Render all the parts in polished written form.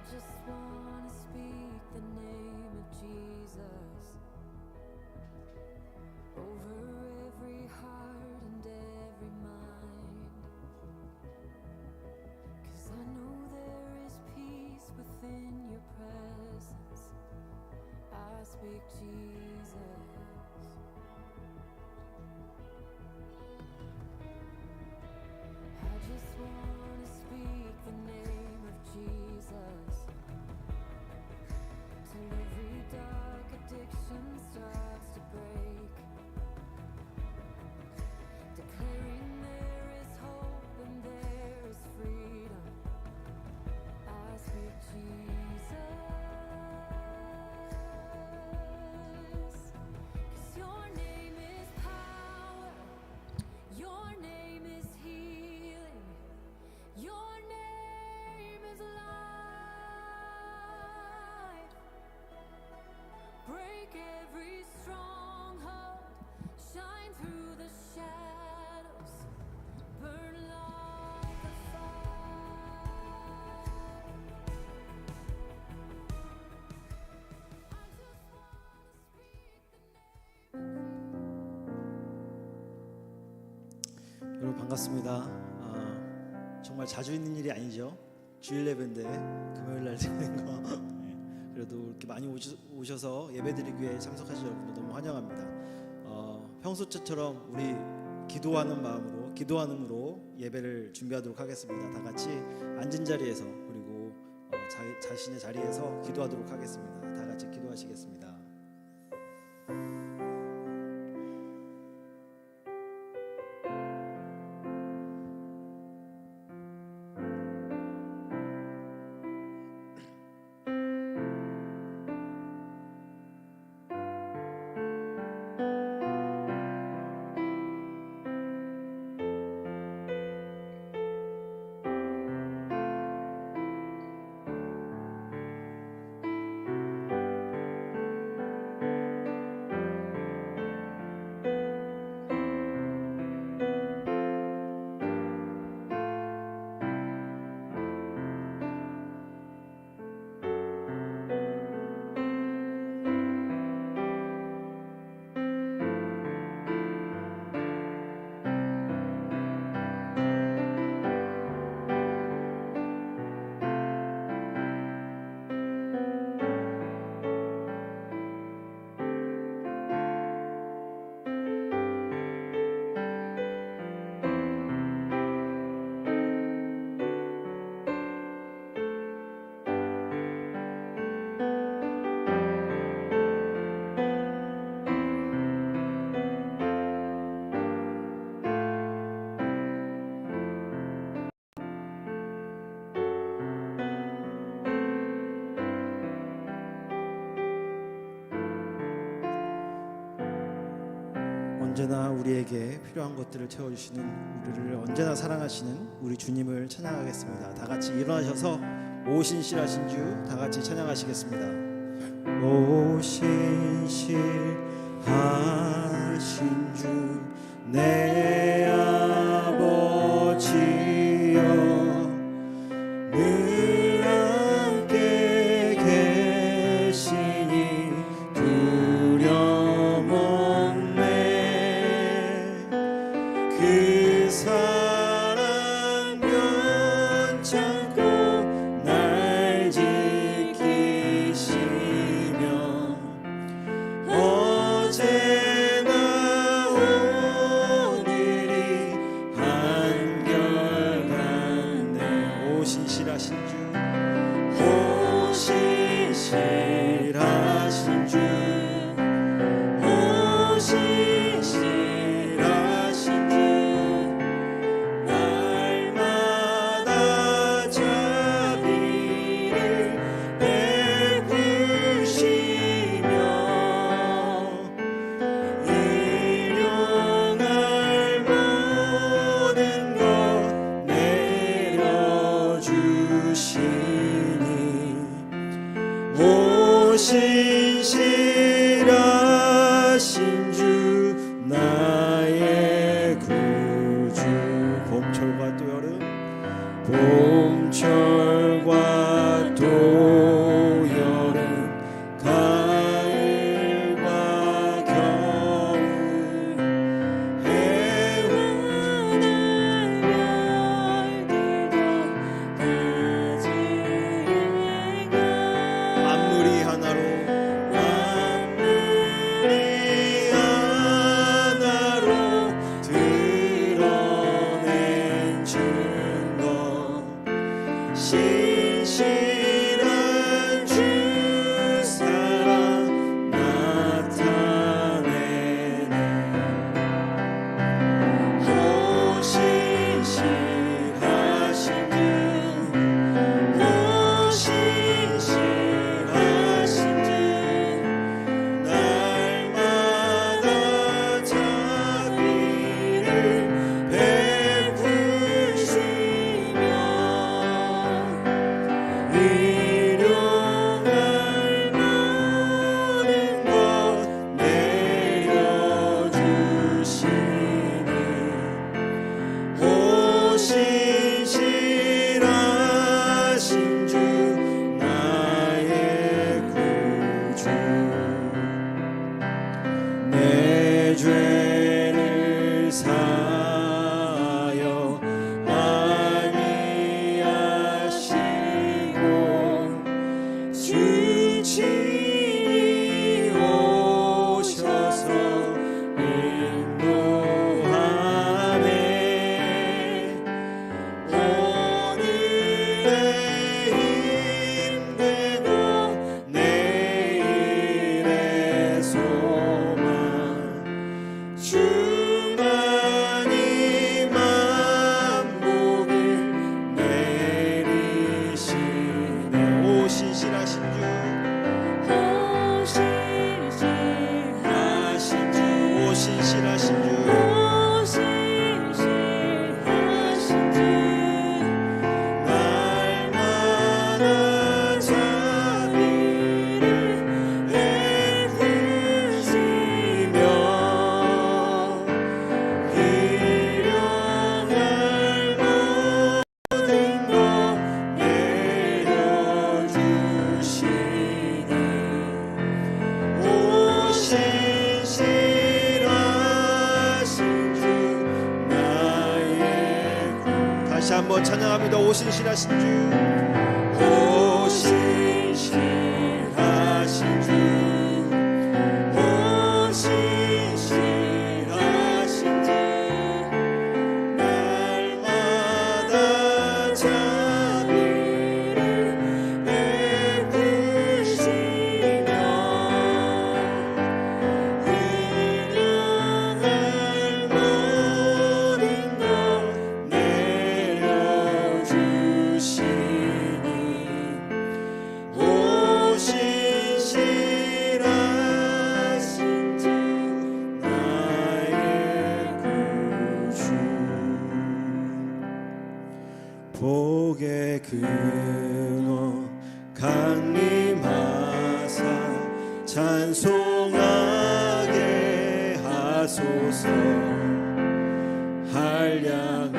just wanna speak the name of Jesus over every heart and every mind, 'cause I know there is peace within your presence. I speak Jesus. I just wanna speak the name of Jesus till every dark addiction starts to break, declaring there is hope and there is freedom. I speak Jesus, 'cause your name is power, your name is healing, your name is life. Break every stronghold, shine through the shadows, burn like a fire. I just wanna speak the name. 여러분 반갑습니다. 정말 자주 있는 일이 아니죠. 주일 예배인데 금요일 날 드리는 거. 그래도 이렇게 많이 오셔서 예배드리기 위해 참석하신 여러분들 너무 환영합니다. 평소처럼 우리 기도하는 마음으로, 기도하는 으로 예배를 준비하도록 하겠습니다. 다 같이 앉은 자리에서 그리고 자신의 자리에서 기도하도록 하겠습니다. 다 같이 기도하시겠습니다. 언제나 우리에게 필요한 것들을 채워주시는, 우리를 언제나 사랑하시는 우리 주님을 찬양하겠습니다. 다 같이 일어나셔서 오신실하신 주 다 같이 찬양하시겠습니다. 오신실하신 주 내 아버지여, 늘 함께 계시니 두려움 없네. 그 사랑 변찮고 날 지키시며 어제나 오늘이 한결같네. 오신실하신 주, 오신실하신 주, 오신실하신 주, 한번 찬양합니다. 오신 신하신 주, 오신 신하신 주, 오신 신하신 주, 날마다 자비를 베푸시며 일용할 모든 것 내려주시니 오신 신하신 주 나의 구주. 복의 근원 강림하사 찬송하게 하소서. 한량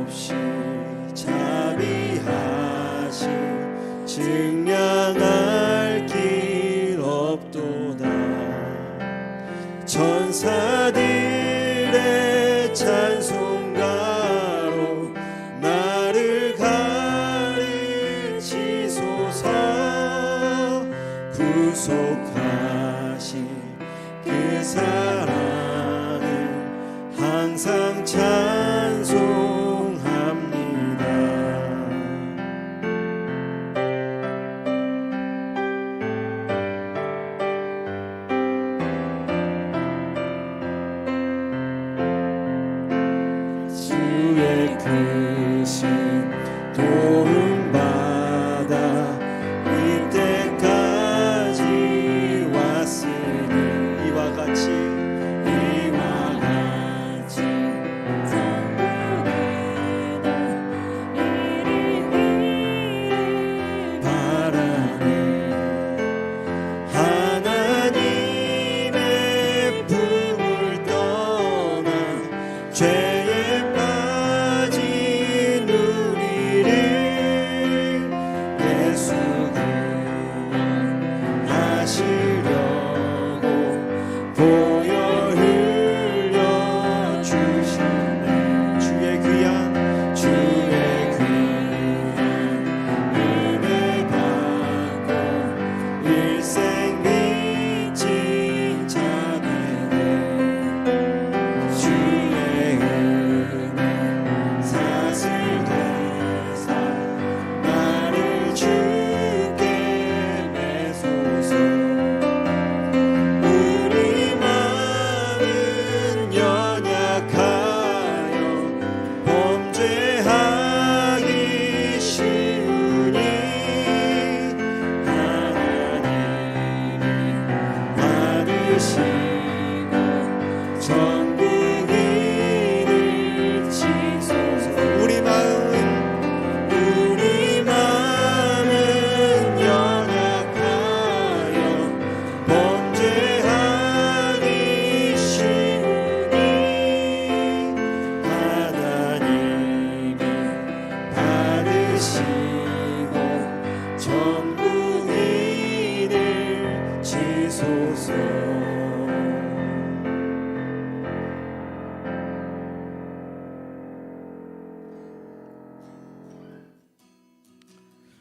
없이 자비하심 증량할 길 없도다. 천사들의 찬송가로 나를 가르치소서. 구속하신 그 사랑을 항상 찬송합니다. 주의 크신 도움받아 이때까지 왔으니 이와 같이 바라네. 하나님의 품을 떠나 죄에 빠진 우리를 예수 구원하시려고 보혈 흘려주시네. 주의 귀한 은혜 받고 일생 빚진 자들의 주의 은혜 사슬되사 나를 주께 매소서. 우리 마음은 연약하여 범죄하기 쉬우니 하나님이 받으시고 전국인을 치소서. 우리 마음은 연약하여 범죄하기 쉬우니 하나님이 받으시고 전국인을 치소서.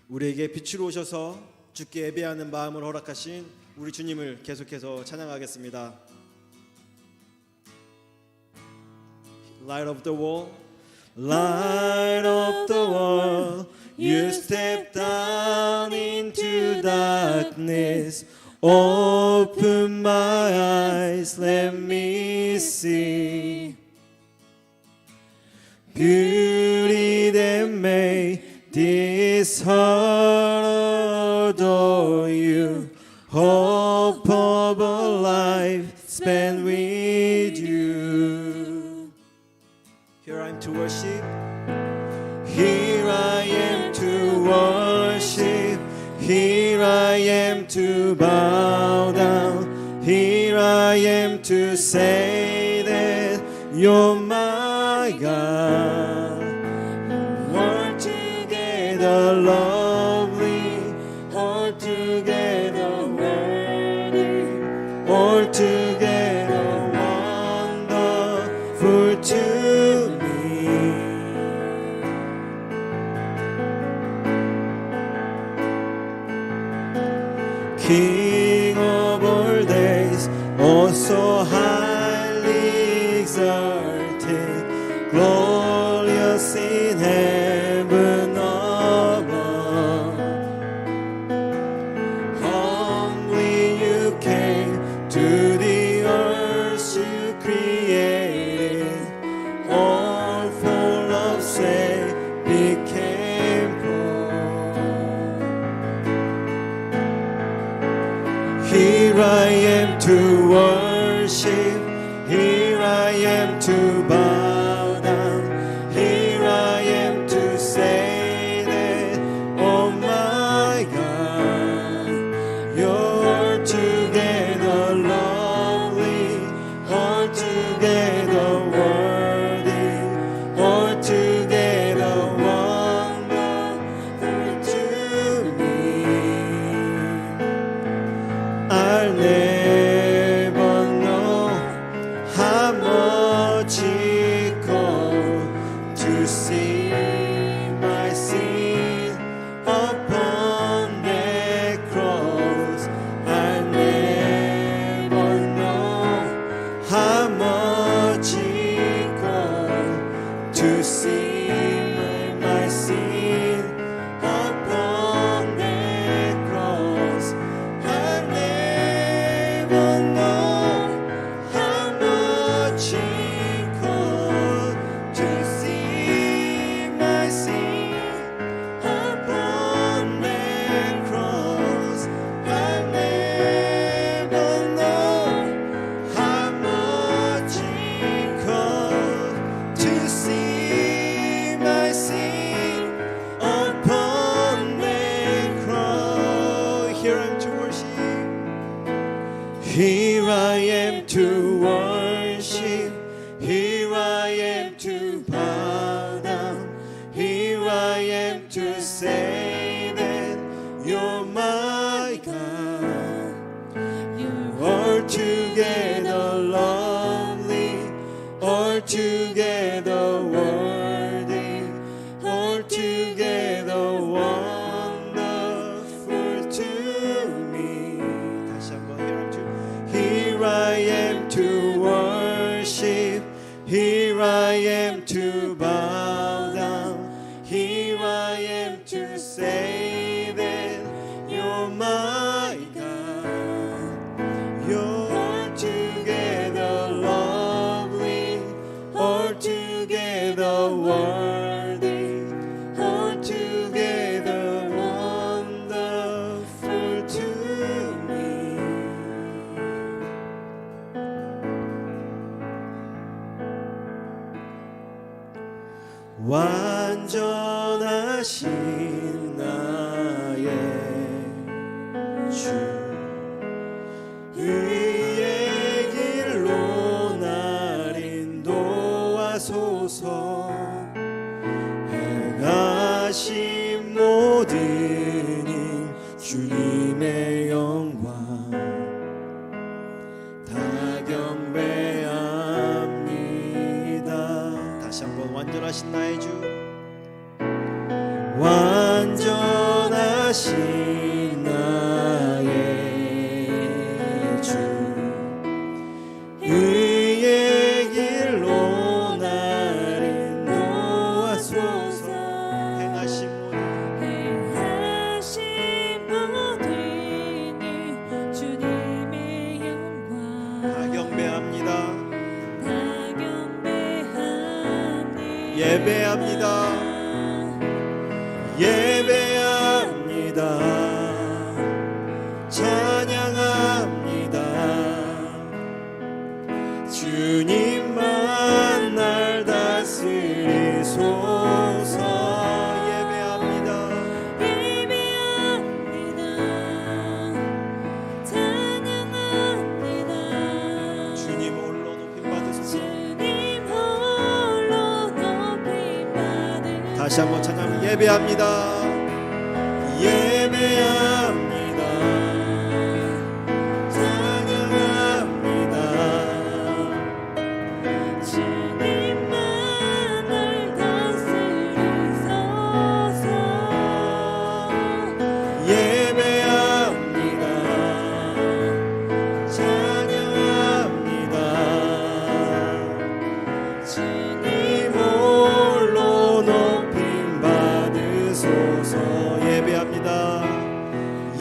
우리에게 빛으로 오셔서 주께 예배하는 마음을 허락하신 우리 주님을 계속해서 찬양하겠습니다. Light of the world, light of the world, you step down into darkness. Open my eyes, let me see beauty that made this heart adore you. Hope of a life spent with you. Here I am to worship. Here I am to worship. Here I am to bow down. Here I am to say that you're my God. Altogether lovely, altogether worthy, altogether wonderful to me. King of all days, oh so highly exalted, glorious in heaven above. Humbly you came to the earth you created, all for love's sake became poor. Here I am to worship, here I am to bow down, here I am to say that, oh my God, you're altogether lovely, altogether worthy, altogether wonderful to me. I'll never know how much it cost to see my sin upon that cross. I'll never know how much it cost to see my sin upon that cross. I'll never know how much it cost to see my sin upon that cross. I'll never know how much it cost to see my sin upon that cross. Here I am to worship. Here I am to worship, here I am to bow down, here I am to say that you're my God. You're altogether lovely, altogether worthy, altogether wonderful to me. 다시 한번 here I am to worship, here I am to bow down, here I am to say that you're my God. You're altogether lovely, altogether worthy, altogether wonderful to me. 완전하신 나의 주, 의의 길로 날 인도하소서. 행하신 모든 일 주님의 영광 다 경배합니다. 다시 한번 완전하신 나의 주, 완전하신 나의 주, 의의 길로 날 인도하소서. 행하신 모든 일 주님의 영광 다 경배합니다. 예배합니다. 예배합니다. 찬양합니다. 주님만 날 다스리소서. 예배합니다. 예배합니다. 찬양합니다. 주님 홀로 높임 받으소서. 주님 홀로 높임 받으소서. 다시 한번 찬양합니다. 예배합니다. 예배합니다. 찬양합니다. 주님만 날 다스리소서. 예배합니다. 주님 홀로 높임 받으소서. 예배합니다.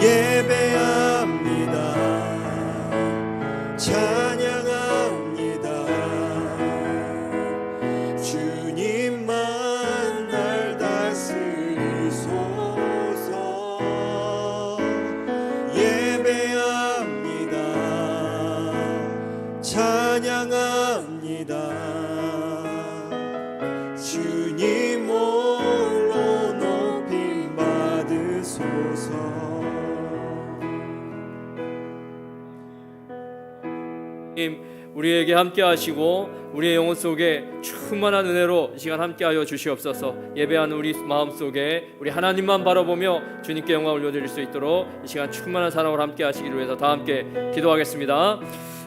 예배합니다. 찬양합니다. 주님만 날 다스리소서. 예배합니다. 찬양합니다. 주님 홀로 높임 받으소서. 우리에게 함께 하시고 우리의 영혼 속에 충만한 은혜로 이 시간 함께하여 주시옵소서. 예배하는 우리 마음속에 우리 하나님만 바라보며 주님께 영광 올려드릴 수 있도록 이 시간 충만한 사랑으로 함께 하시기를 위해서 다 함께 기도하겠습니다.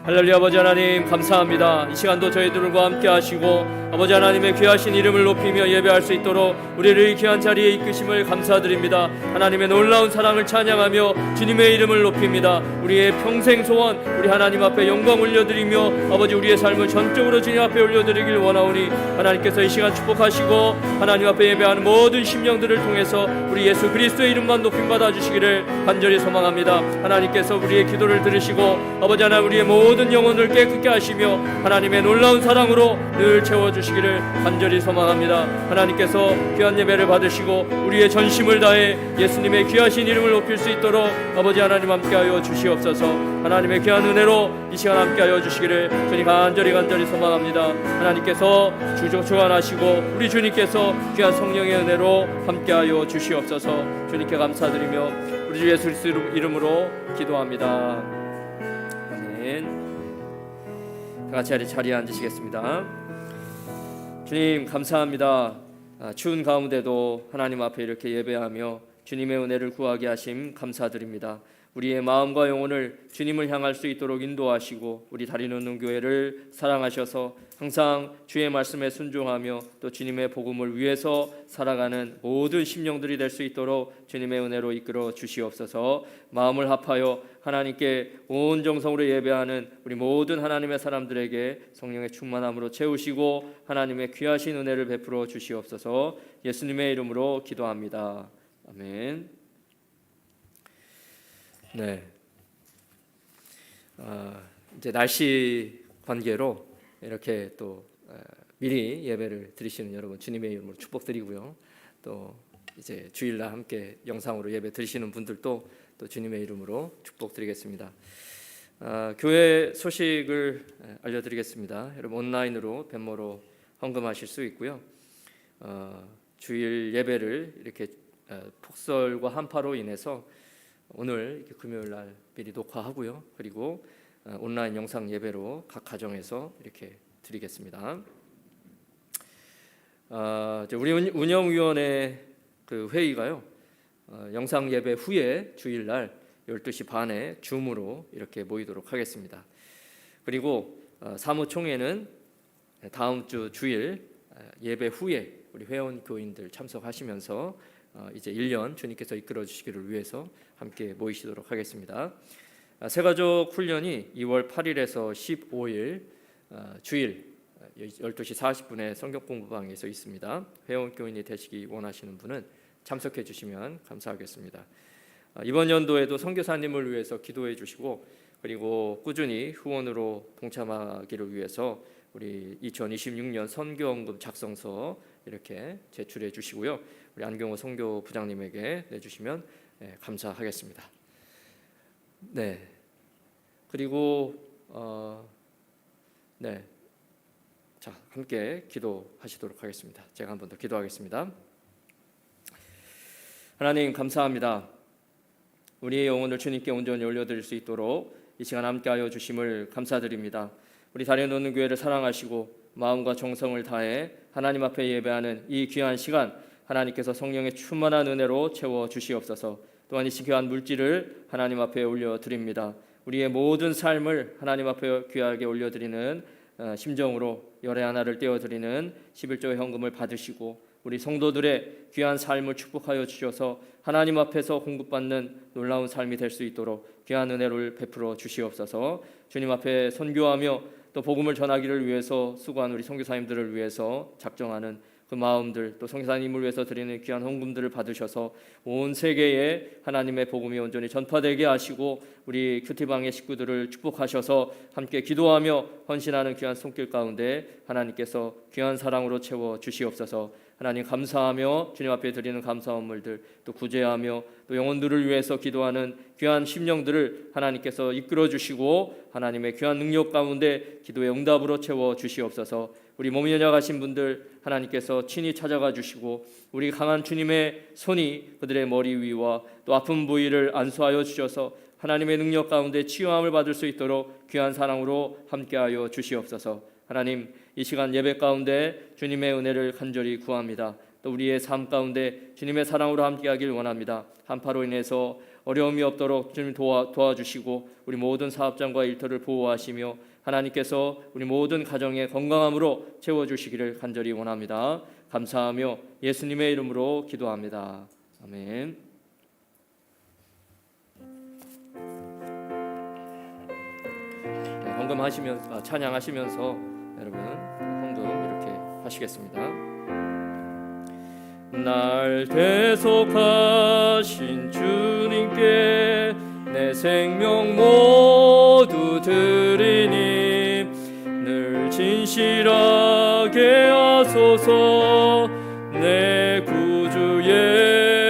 할렐루야. 아버지 하나님 감사합니다. 이 시간도 저희들과 함께 하시고 아버지 하나님의 귀하신 이름을 높이며 예배할 수 있도록 우리를 이 귀한 자리에 이끄심을 감사드립니다. 하나님의 놀라운 사랑을 찬양하며 주님의 이름을 높입니다. 우리의 평생 소원 우리 하나님 앞에 영광 올려드리며 아버지 우리의 삶을 전적으로 주님 앞에 올려드리길 원하오니 하나님께서 이 시간 축복하시고 하나님 앞에 예배하는 모든 심령들을 통해서 우리 예수 그리스도의 이름만 높임받아 주시기를 간절히 소망합니다. 하나님께서 우리의 기도를 들으시고 아버지 하나님 우리의 모든 영혼을 깨끗게 하시며 하나님의 놀라운 사랑으로 늘 채워주시기를 간절히 소망합니다. 하나님께서 귀한 예배를 받으시고 우리의 전심을 다해 예수님의 귀하신 이름을 높일 수 있도록 아버지 하나님 함께하여 주시옵소서. 하나님의 귀한 은혜로 이 시간 함께하여 주시기를 주님 간절히 소망합니다. 하나님께서 주관하시고 우리 주님께서 귀한 성령의 은혜로 함께하여 주시옵소서. 주님께 감사드리며 우리 주 예수 그리스도 이름으로 기도합니다. 아멘. 같이 자리에 앉으시겠습니다. 주님 감사합니다. 추운 가운데도 하나님 앞에 이렇게 예배하며 주님의 은혜를 구하게 하심 감사드립니다. 우리의 마음과 영혼을 주님을 향할 수 있도록 인도하시고 우리 다리 놓는 교회를 사랑하셔서 항상 주의 말씀에 순종하며 또 주님의 복음을 위해서 살아가는 모든 심령들이 될 수 있도록 주님의 은혜로 이끌어 주시옵소서. 마음을 합하여 하나님께 온 정성으로 예배하는 우리 모든 하나님의 사람들에게 성령의 충만함으로 채우시고 하나님의 귀하신 은혜를 베풀어 주시옵소서. 예수님의 이름으로 기도합니다. 아멘. 네. 이제 날씨 관계로 이렇게 또 미리 예배를 드리시는 여러분 주님의 이름으로 축복드리고요. 또 이제 주일날 함께 영상으로 예배 드리시는 분들도 또 주님의 이름으로 축복드리겠습니다. 교회 소식을 알려드리겠습니다. 여러분 온라인으로 벤모로 헌금하실 수 있고요. 주일 예배를 이렇게 폭설과 한파로 인해서 오늘 금요일 날 미리 녹화하고요. 그리고 온라인 영상 예배로 각 가정에서 이렇게 드리겠습니다. 우리 운영위원회 그 회의가요. 영상 예배 후에 주일 날 12시 반에 줌으로 이렇게 모이도록 하겠습니다. 그리고 사무총회는 다음 주 주일 예배 후에 우리 회원 교인들 참석하시면서 이제 1년 주님께서 이끌어 주시기를 위해서 함께 모이시도록 하겠습니다. 새가족 훈련이 2월 8일에서 15일 주일 12시 40분에 성경 공부방에서 있습니다. 회원 교인이 되시기 원하시는 분은 참석해 주시면 감사하겠습니다. 이번 연도에도 선교사님을 위해서 기도해 주시고 그리고 꾸준히 후원으로 동참하기를 위해서 우리 2026년 선교헌금 작성서 이렇게 제출해 주시고요. 우리 안경호 선교 부장님에게 내주시면 감사하겠습니다. 네. 그리고 네. 자, 함께 기도하시도록 하겠습니다. 제가 한 번 더 기도하겠습니다. 하나님 감사합니다. 우리의 영혼을 주님께 온전히 올려드릴 수 있도록 이 시간 함께하여 주심을 감사드립니다. 우리 다리 놓는 교회를 사랑하시고 마음과 정성을 다해 하나님 앞에 예배하는 이 귀한 시간 하나님께서 성령의 충만한 은혜로 채워 주시옵소서. 또한 이 귀한 물질을 하나님 앞에 올려드립니다. 우리의 모든 삶을 하나님 앞에 귀하게 올려드리는 심정으로 열의 하나를 떼어드리는 11조 현금을 받으시고 우리 성도들의 귀한 삶을 축복하여 주셔서 하나님 앞에서 공급받는 놀라운 삶이 될 수 있도록 귀한 은혜를 베풀어 주시옵소서. 주님 앞에 선교하며 또 복음을 전하기를 위해서 수고한 우리 선교사님들을 위해서 작정하는 그 마음들, 또 선교사님을 위해서 드리는 귀한 헌금들을 받으셔서 온 세계에 하나님의 복음이 온전히 전파되게 하시고 우리 큐티방의 식구들을 축복하셔서 함께 기도하며 헌신하는 귀한 손길 가운데 하나님께서 귀한 사랑으로 채워 주시옵소서. 하나님 감사하며 주님 앞에 드리는 감사 헌물들, 또 구제하며 또 영혼들을 위해서 기도하는 귀한 심령들을 하나님께서 이끌어 주시고 하나님의 귀한 능력 가운데 기도의 응답으로 채워 주시옵소서. 우리 몸이 연약하신 분들 하나님께서 친히 찾아가 주시고 우리 강한 주님의 손이 그들의 머리 위와 또 아픈 부위를 안수하여 주셔서 하나님의 능력 가운데 치유함을 받을 수 있도록 귀한 사랑으로 함께하여 주시옵소서. 하나님, 이 시간 예배 가운데 주님의 은혜를 간절히 구합니다. 또 우리의 삶 가운데 주님의 사랑으로 함께하길 원합니다. 한파로 인해서 어려움이 없도록 주님 도와주시고 우리 모든 사업장과 일터를 보호하시며 하나님께서 우리 모든 가정의 건강함으로 채워주시기를 간절히 원합니다. 감사하며 예수님의 이름으로 기도합니다. 아멘. 네, 헌금하시면서 찬양하시면서 여러분 헌금 이렇게 하시겠습니다. 날 대속하신 주님께 내 생명 모두 드리니 늘 진실하게 하소서. 내 구주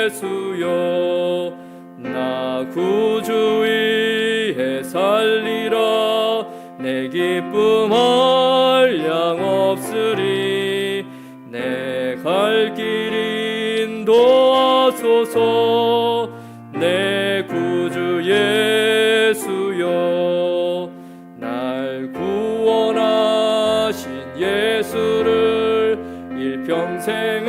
예수여, 나 구주 위에 살리라. 내 기쁨 한량 없으리. 내 갈 길 인도하소서. 내 구주 예수여, 날 구원하신 예수를 일평생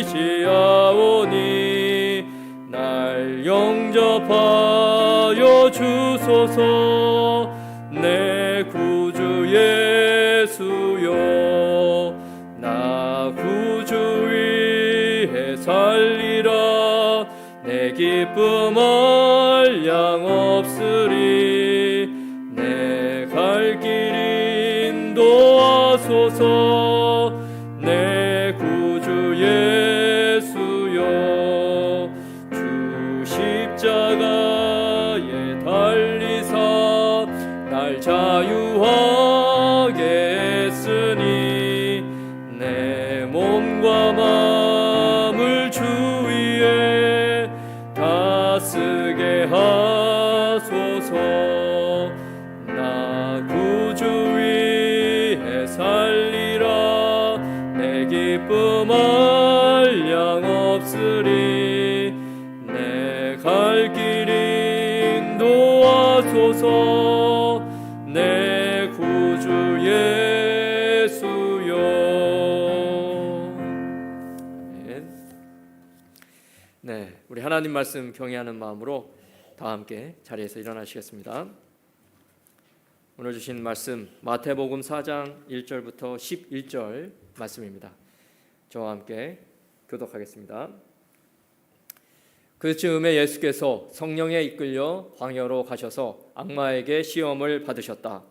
의지하오니 날 영접하여 주소서. 내 구주 예수여, 나 구주 위에 살리라. 내 기쁨 한량 없으리. 내 갈 길 인도하소서. 내 구주 예수여, 주 십자가에 달리사 날 자유하게 했으니 내 몸과 마음을 주 위에 다스게 하소서. 나 구주 위에 살리라. 내 기쁨 한량 없으리. 내 갈 길 인도하소서. 내 구주 예수여. 네, 우리 하나님 말씀 경외하는 마음으로 다 함께 자리에서 일어나시겠습니다. 오늘 주신 말씀 마태복음 4장 1절부터 11절 말씀입니다. 저와 함께 교독하겠습니다. 그 즈음에 예수께서 성령에 이끌려 광야로 가셔서 악마에게 시험을 받으셨다.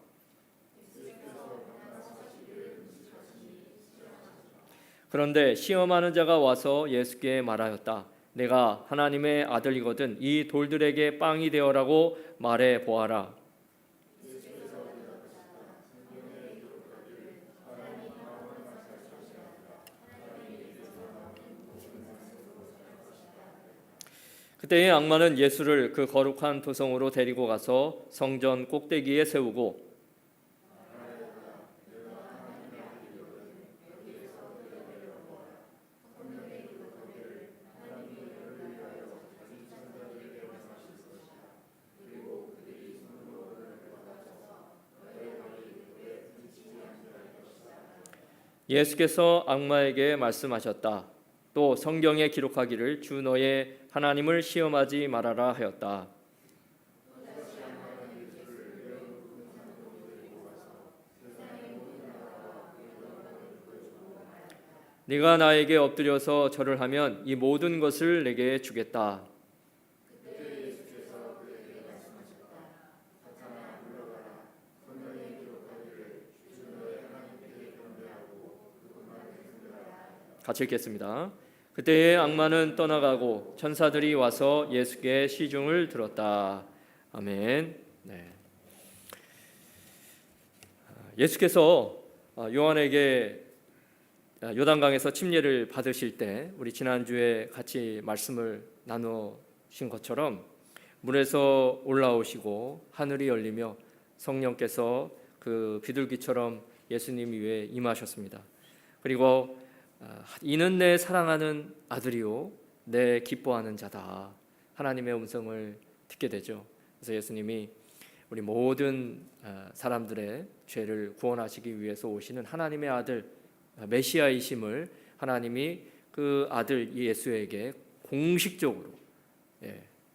그런데 시험하는 자가 와서 예수께 말하였다. 내가 하나님의 아들이거든 이 돌들에게 빵이 되어라고 말해 보아라. 그때의 악마는 예수를 그 거룩한 도성으로 데리고 가서 성전 꼭대기에 세우고 예수께서 악마에게 말씀하셨다. 또 성경에 기록하기를 주 너의 하나님을 시험하지 말아라 하였다. 네가 나에게 엎드려서 절을 하면 이 모든 것을 내게 주겠다. 같이 읽겠습니다. 그때에 악마는 떠나가고 천사들이 와서 예수께 시중을 들었다. 아멘. 네. 예수께서 요한에게 요단강에서 침례를 받으실 때 우리 지난주에 같이 말씀을 나누신 것처럼 물에서 올라오시고 하늘이 열리며 성령께서 그 비둘기처럼 예수님 위에 임하셨습니다. 그리고 이는 내 사랑하는 아들이요 내 기뻐하는 자다. 하나님의 음성을 듣게 되죠. 그래서 예수님이 우리 모든 사람들의 죄를 구원하시기 위해서 오시는 하나님의 아들 메시아이심을 하나님이 그 아들 예수에게 공식적으로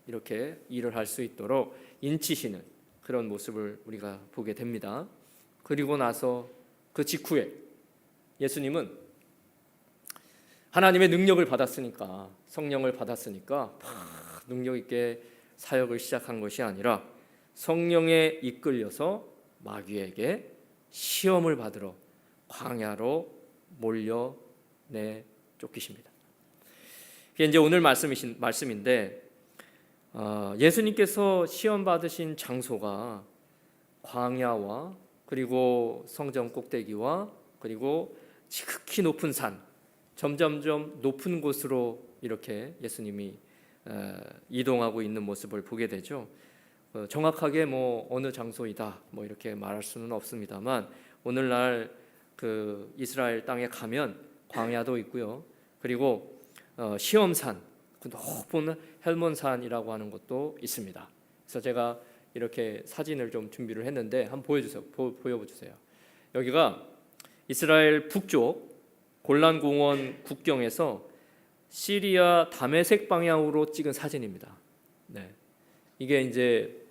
이렇게 일을 할 수 있도록 인치시는 그런 모습을 우리가 보게 됩니다. 그리고 나서 그 직후에 예수님은 하나님의 능력을 받았으니까, 성령을 받았으니까 능력 있게 사역을 시작한 것이 아니라 성령에 이끌려서 마귀에게 시험을 받으러 광야로 몰려 쫓기십니다. 이게 이제 오늘 말씀인데 예수님께서 시험 받으신 장소가 광야와 그리고 성전 꼭대기와 그리고 지극히 높은 산, 점점점 높은 곳으로 이렇게 예수님이 이동하고 있는 모습을 보게 되죠. 정확하게 어느 장소이다 이렇게 말할 수는 없습니다만 오늘날 그 이스라엘 땅에 가면 광야도 있고요. 그리고 시험산, 그 높은 헬몬산이라고 하는 것도 있습니다. 그래서 제가 이렇게 사진을 좀 준비를 했는데 한번 보여주세요. 여기가 이스라엘 북쪽 골란공원 국경에서 시리아 다메섹 방향으로 찍은 사진입니다. 네, 이게 이제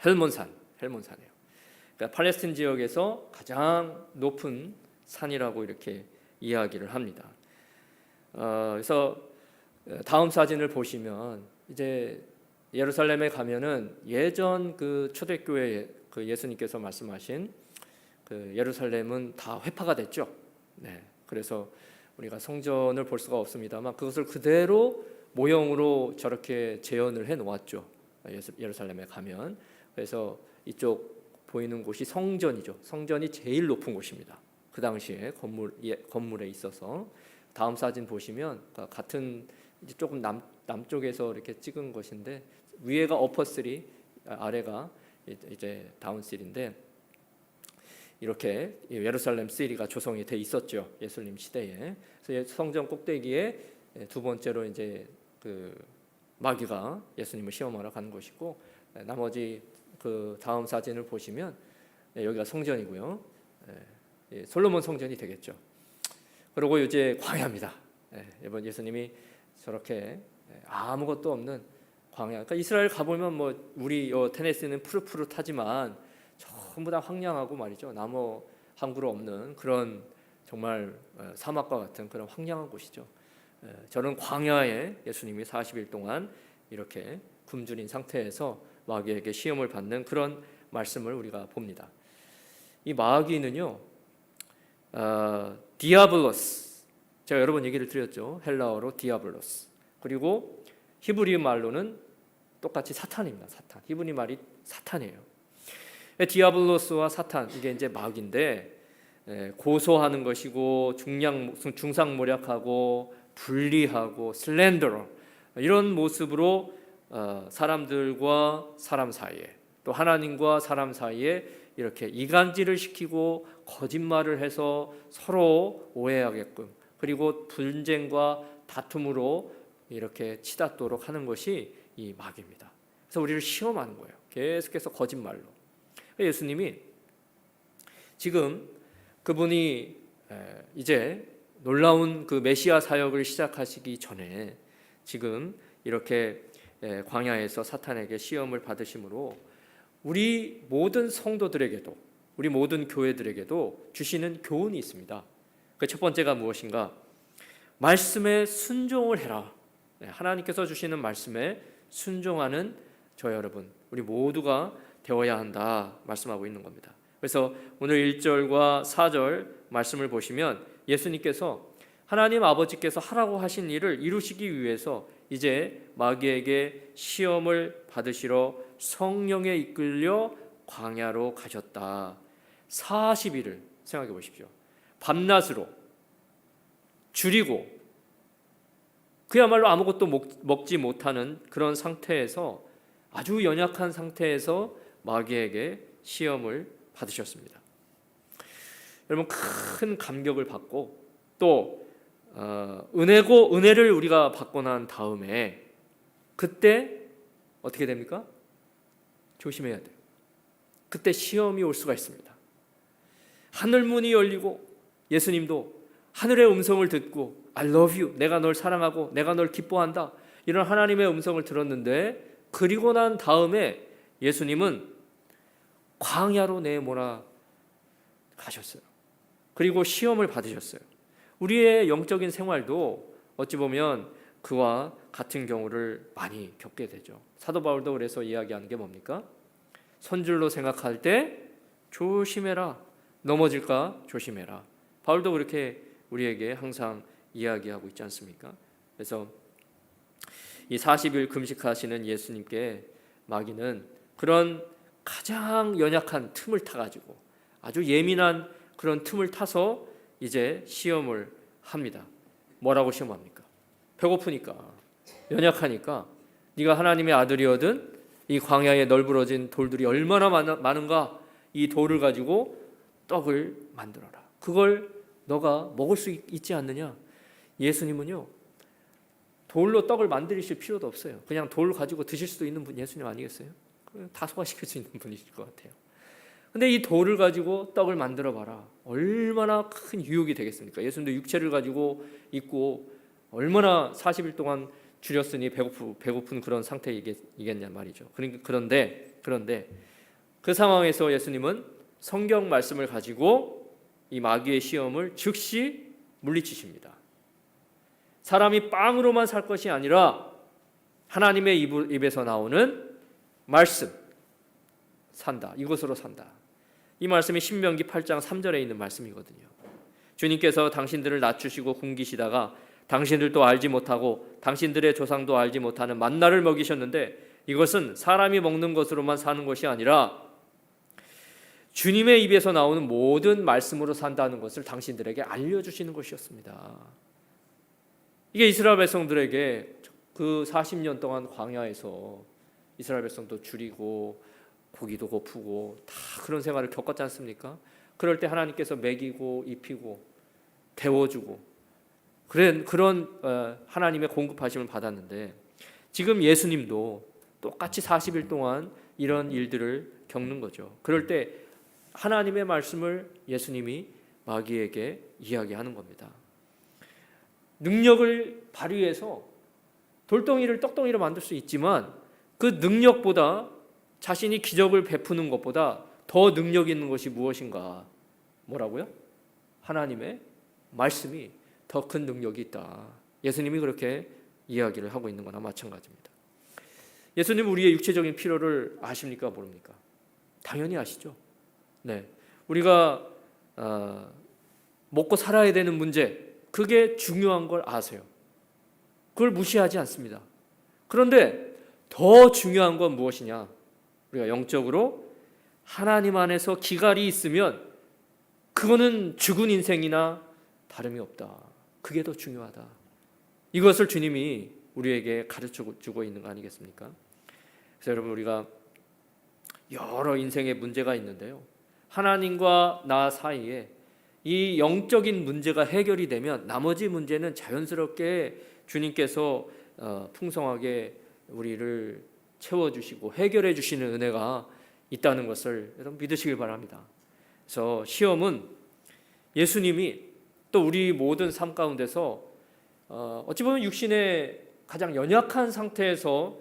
헬몬산이에요. 그러니까 팔레스틴 지역에서 가장 높은 산이라고 이렇게 이야기를 합니다. 그래서 다음 사진을 보시면 이제 예루살렘에 가면은 예전 그 초대교회 그 예수님께서 말씀하신 그 예루살렘은 다 회파가 됐죠. 네, 그래서 우리가 성전을 볼 수가 없습니다만 그것을 그대로 모형으로 저렇게 재현을 해 놓았죠. 예루살렘에 가면. 그래서 이쪽 보이는 곳이 성전이죠. 성전이 제일 높은 곳입니다. 그 당시에 건물에 있어서. 다음 사진 보시면 같은 이제 조금 남쪽에서 이렇게 찍은 것인데 위에가 어퍼 3, 아래가 이제 다운 3인데 이렇게 예루살렘 시리가 조성이 돼 있었죠. 예수님 시대에. 그래서 성전 꼭대기에 두 번째로 이제 그 마귀가 예수님을 시험하러 가는 것이고 나머지 그 다음 사진을 보시면 여기가 성전이고요. 솔로몬 성전이 되겠죠. 그리고 이제 광야입니다. 이번 예수님이 저렇게 아무것도 없는 광야. 그러니까 이스라엘 가보면 우리 테네시는 푸릇푸릇하지만 전부 다 황량하고 말이죠. 나무 한 그루 없는 그런 정말 사막과 같은 그런 황량한 곳이죠. 저는 광야에 예수님이 40일 동안 이렇게 굶주린 상태에서 마귀에게 시험을 받는 그런 말씀을 우리가 봅니다. 이 마귀는요, 디아블로스, 제가 여러 번 얘기를 드렸죠. 헬라어로 디아블로스. 그리고 히브리 말로는 똑같이 사탄입니다. 사탄. 히브리 말이 사탄이에요. 디아블로스와 사탄, 이게 이제 마귀인데 고소하는 것이고 중상모략하고 불리하고 슬렌더러 이런 모습으로 사람들과 사람 사이에 또 하나님과 사람 사이에 이렇게 이간질을 시키고 거짓말을 해서 서로 오해하게끔 그리고 분쟁과 다툼으로 이렇게 치닫도록 하는 것이 이 마귀입니다. 그래서 우리를 시험하는 거예요. 계속해서 거짓말로. 예수님이 지금 그분이 이제 놀라운 그 메시아 사역을 시작하시기 전에 지금 이렇게 광야에서 사탄에게 시험을 받으심으로 우리 모든 성도들에게도 우리 모든 교회들에게도 주시는 교훈이 있습니다. 그 첫 번째가 무엇인가? 말씀에 순종을 해라. 하나님께서 주시는 말씀에 순종하는 저 여러분 우리 모두가 되어야 한다 말씀하고 있는 겁니다. 그래서 오늘 1절과 4절 말씀을 보시면 예수님께서 하나님 아버지께서 하라고 하신 일을 이루시기 위해서 이제 마귀에게 시험을 받으시러 성령에 이끌려 광야로 가셨다. 40일을 생각해 보십시오. 밤낮으로 줄이고 그야말로 아무것도 먹지 못하는 그런 상태에서, 아주 연약한 상태에서 마귀에게 시험을 받으셨습니다. 여러분, 큰 감격을 받고 또 은혜를 우리가 받고 난 다음에 그때 어떻게 됩니까? 조심해야 돼요. 그때 시험이 올 수가 있습니다. 하늘 문이 열리고 예수님도 하늘의 음성을 듣고 I love you, 내가 널 사랑하고 내가 널 기뻐한다, 이런 하나님의 음성을 들었는데, 그리고 난 다음에 예수님은 광야로 내몰아 가셨어요. 그리고 시험을 받으셨어요. 우리의 영적인 생활도 어찌 보면 그와 같은 경우를 많이 겪게 되죠. 사도 바울도 그래서 이야기하는 게 뭡니까? 선줄로 생각할 때 조심해라, 넘어질까 조심해라. 바울도 그렇게 우리에게 항상 이야기하고 있지 않습니까? 그래서 이 40일 금식하시는 예수님께 마귀는 그런 가장 연약한 틈을 타가지고, 아주 예민한 그런 틈을 타서 이제 시험을 합니다. 뭐라고 시험합니까? 배고프니까, 연약하니까, 네가 하나님의 아들이거든 이 광야에 널브러진 돌들이 얼마나 많은가, 이 돌을 가지고 떡을 만들어라. 그걸 너가 먹을 수 있지 않느냐? 예수님은요, 돌로 떡을 만드실 필요도 없어요. 그냥 돌 가지고 드실 수도 있는 분 예수님 아니겠어요? 다 소화시킬 수 있는 분이실 것 같아요. 근데 이 돌을 가지고 떡을 만들어 봐라. 얼마나 큰 유혹이 되겠습니까? 예수님도 육체를 가지고 있고 얼마나 40일 동안 줄였으니 배고픈 그런 상태이겠냐 말이죠. 그런데 그 상황에서 예수님은 성경 말씀을 가지고 이 마귀의 시험을 즉시 물리치십니다. 사람이 빵으로만 살 것이 아니라 하나님의 입에서 나오는 말씀, 산다. 이것으로 산다. 이 말씀이 신명기 8장 3절에 있는 말씀이거든요. 주님께서 당신들을 낮추시고 굶기시다가 당신들도 알지 못하고 당신들의 조상도 알지 못하는 만나를 먹이셨는데, 이것은 사람이 먹는 것으로만 사는 것이 아니라 주님의 입에서 나오는 모든 말씀으로 산다는 것을 당신들에게 알려주시는 것이었습니다. 이게 이스라엘 백성들에게 그 40년 동안 광야에서 이스라엘 백성도 줄이고 고기도 고프고 다 그런 생활을 겪었지 않습니까? 그럴 때 하나님께서 먹이고 입히고 데워주고 그런 하나님의 공급하심을 받았는데, 지금 예수님도 똑같이 40일 동안 이런 일들을 겪는 거죠. 그럴 때 하나님의 말씀을 예수님이 마귀에게 이야기하는 겁니다. 능력을 발휘해서 돌덩이를 떡덩이로 만들 수 있지만 그 능력보다, 자신이 기적을 베푸는 것보다 더 능력 있는 것이 무엇인가? 뭐라고요? 하나님의 말씀이 더 큰 능력이 있다. 예수님이 그렇게 이야기를 하고 있는 거나 마찬가지입니다. 예수님 우리의 육체적인 필요를 아십니까? 모릅니까? 당연히 아시죠. 네, 우리가 먹고 살아야 되는 문제, 그게 중요한 걸 아세요. 그걸 무시하지 않습니다. 그런데 더 중요한 건 무엇이냐? 우리가 영적으로 하나님 안에서 기갈이 있으면 그거는 죽은 인생이나 다름이 없다. 그게 더 중요하다. 이것을 주님이 우리에게 가르쳐주고 있는 거 아니겠습니까? 그래서 여러분, 우리가 여러 인생의 문제가 있는데요, 하나님과 나 사이에 이 영적인 문제가 해결이 되면 나머지 문제는 자연스럽게 주님께서 풍성하게 우리를 채워주시고 해결해 주시는 은혜가 있다는 것을 여러분 믿으시길 바랍니다. 그래서 시험은 예수님이 또 우리 모든 삶 가운데서 어찌 보면 육신의 가장 연약한 상태에서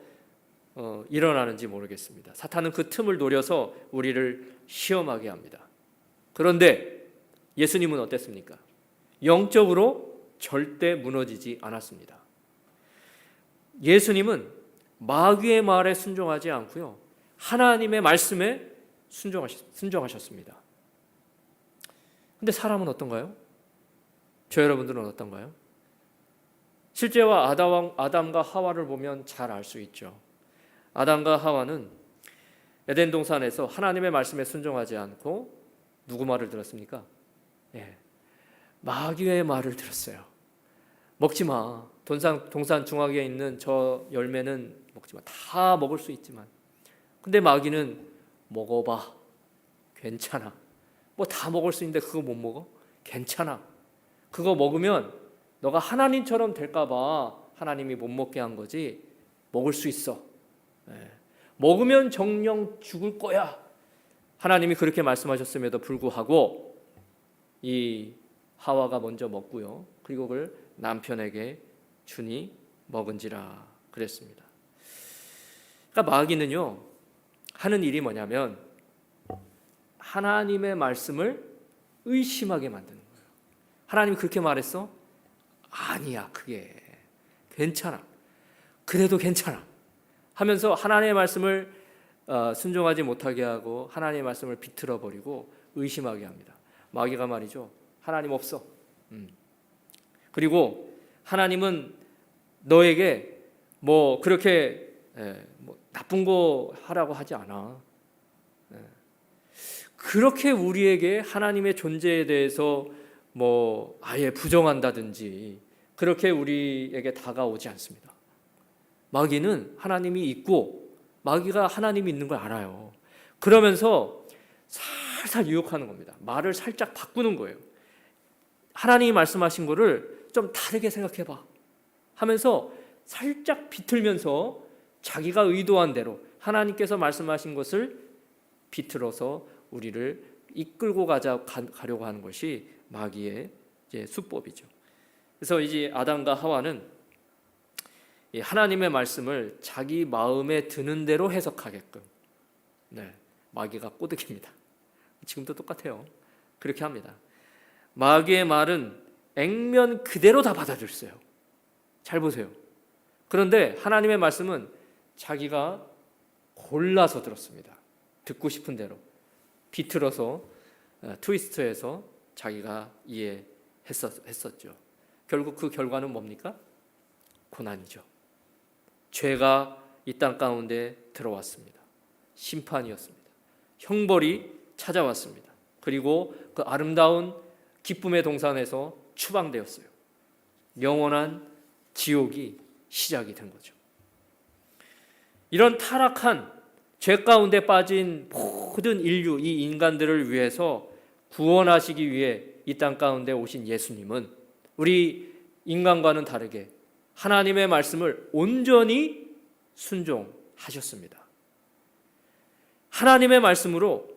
일어나는지 모르겠습니다. 사탄은 그 틈을 노려서 우리를 시험하게 합니다. 그런데 예수님은 어땠습니까? 영적으로 절대 무너지지 않았습니다. 예수님은 마귀의 말에 순종하지 않고요, 하나님의 말씀에 순종하셨습니다. 근데 사람은 어떤가요? 저 여러분들은 어떤가요? 실제와 아담과 하와를 보면 잘 알 수 있죠. 아담과 하와는 에덴 동산에서 하나님의 말씀에 순종하지 않고 누구 말을 들었습니까? 마귀의 말을 들었어요. 먹지 마. 동산 중앙에 있는 저 열매는 먹지 마. 다 먹을 수 있지만. 근데 마귀는 먹어봐. 괜찮아. 뭐 다 먹을 수 있는데 그거 못 먹어? 괜찮아. 그거 먹으면 너가 하나님처럼 될까봐 하나님이 못 먹게 한 거지. 먹을 수 있어. 먹으면 정령 죽을 거야. 하나님이 그렇게 말씀하셨음에도 불구하고 이 하와가 먼저 먹고요. 그리고 그걸 남편에게 주니 먹은지라 그랬습니다. 그러니까 마귀는요, 하는 일이 뭐냐면 하나님의 말씀을 의심하게 만드는 거예요. 하나님이 그렇게 말했어? 아니야, 그게 괜찮아. 그래도 괜찮아. 하면서 하나님의 말씀을 순종하지 못하게 하고 하나님의 말씀을 비틀어 버리고 의심하게 합니다. 마귀가 말이죠. 하나님 없어. 그리고 하나님은 너에게 뭐 그렇게 뭐 나쁜 거 하라고 하지 않아. 그렇게 우리에게 하나님의 존재에 대해서 뭐 아예 부정한다든지 그렇게 우리에게 다가오지 않습니다. 마귀는 하나님이 있고 마귀가 하나님이 있는 걸 알아요. 그러면서 살살 유혹하는 겁니다. 말을 살짝 바꾸는 거예요. 하나님이 말씀하신 거를 좀 다르게 생각해봐 하면서 살짝 비틀면서 자기가 의도한 대로 하나님께서 말씀하신 것을 비틀어서 우리를 이끌고 가려고 하는 것이 마귀의 이제 수법이죠. 그래서 이제 아담과 하와는 하나님의 말씀을 자기 마음에 드는 대로 해석하게끔 마귀가 꼬드깁니다. 지금도 똑같아요. 그렇게 합니다. 마귀의 말은 액면 그대로 다 받아들였어요. 잘 보세요. 그런데 하나님의 말씀은 자기가 골라서 들었습니다. 듣고 싶은 대로 비틀어서 트위스트해서 자기가 이해했었죠. 결국 그 결과는 뭡니까? 고난이죠. 죄가 이 땅 가운데 들어왔습니다. 심판이었습니다. 형벌이 찾아왔습니다. 그리고 그 아름다운 기쁨의 동산에서 추방되었어요. 영원한 지옥이 시작이 된 거죠. 이런 타락한 죄 가운데 빠진 모든 인류, 이 인간들을 위해서 구원하시기 위해 이 땅 가운데 오신 예수님은 우리 인간과는 다르게 하나님의 말씀을 온전히 순종하셨습니다. 하나님의 말씀으로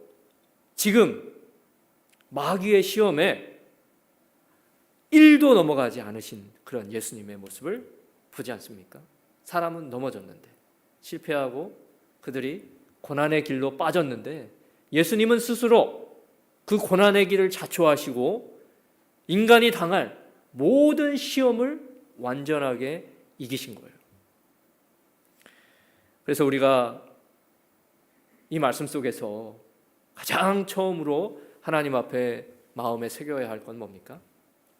지금 마귀의 시험에 1도 넘어가지 않으신 그런 예수님의 모습을 보지 않습니까? 사람은 넘어졌는데 실패하고 그들이 고난의 길로 빠졌는데 예수님은 스스로 그 고난의 길을 자초하시고 인간이 당할 모든 시험을 완전하게 이기신 거예요. 그래서 우리가 이 말씀 속에서 가장 처음으로 하나님 앞에 마음에 새겨야 할 건 뭡니까?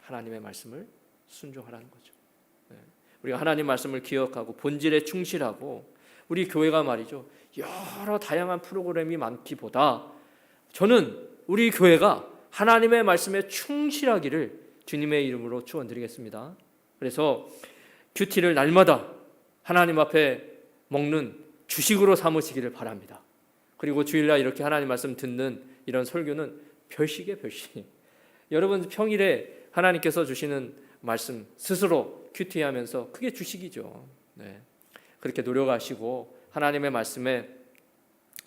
하나님의 말씀을 순종하라는 거죠. 우리가 하나님 말씀을 기억하고 본질에 충실하고 우리 교회가 말이죠. 여러 다양한 프로그램이 많기보다 저는 우리 교회가 하나님의 말씀에 충실하기를 주님의 이름으로 축원드리겠습니다. 그래서 큐티를 날마다 하나님 앞에 먹는 주식으로 삼으시기를 바랍니다. 그리고 주일날 이렇게 하나님 말씀 듣는 이런 설교는 별식이에요, 별식. 여러분 평일에 하나님께서 주시는 말씀 스스로 큐티하면서 그게 주식이죠. 그렇게 노력하시고 하나님의 말씀에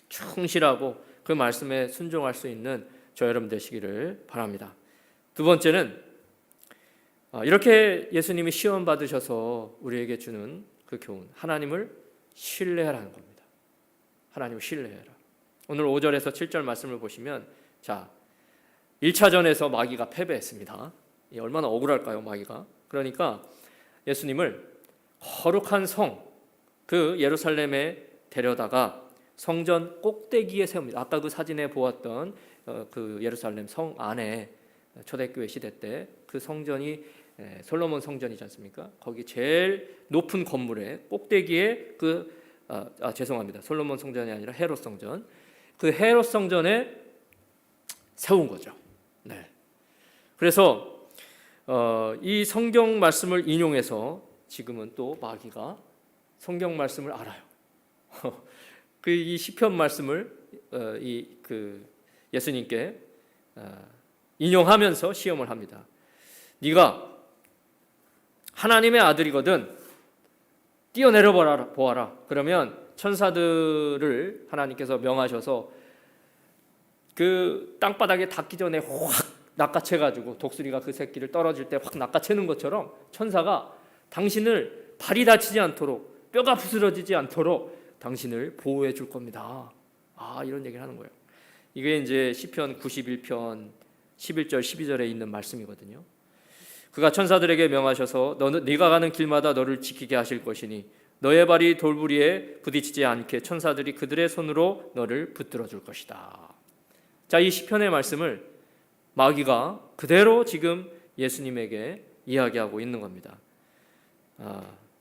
충실하고 그 말씀에 순종할 수 있는 저 여러분 되시기를 바랍니다. 두 번째는 이렇게 예수님이 시험 받으셔서 우리에게 주는 그 교훈, 하나님을 신뢰하라는 겁니다. 하나님을 신뢰해라. 오늘 5절에서 7절 말씀을 보시면 자 1차전에서 마귀가 패배했습니다. 얼마나 억울할까요, 마귀가? 그러니까 예수님을 거룩한 성, 그 예루살렘에 데려다가 성전 꼭대기에 세웁니다. 아까 그 사진에 보았던 그 예루살렘 성 안에 초대교회 시대 때 그 성전이 솔로몬 성전이지 않습니까? 거기 제일 높은 건물에 꼭대기에 죄송합니다. 솔로몬 성전이 아니라 헤롯 성전. 그 헤롯 성전에 세운 거죠. 네. 그래서 이 성경 말씀을 인용해서 지금은 또 마귀가 성경 말씀을 알아요. 이 시편 말씀을 예수님께 인용하면서 시험을 합니다. 네가 하나님의 아들이거든 뛰어내려 보아라. 그러면 천사들을 하나님께서 명하셔서 그 땅바닥에 닿기 전에 확 낚아채가지고 독수리가 그 새끼를 떨어질 때 확 낚아채는 것처럼 천사가 당신을 발이 다치지 않도록 뼈가 부스러지지 않도록 당신을 보호해 줄 겁니다. 이런 얘기를 하는 거예요. 이게 이제 시편 91편 11절 12절에 있는 말씀이거든요. 그가 천사들에게 명하셔서 네가 가는 길마다 너를 지키게 하실 것이니 너의 발이 돌부리에 부딪히지 않게 천사들이 그들의 손으로 너를 붙들어 줄 것이다. 자, 이 시편의 말씀을 마귀가 그대로 지금 예수님에게 이야기하고 있는 겁니다.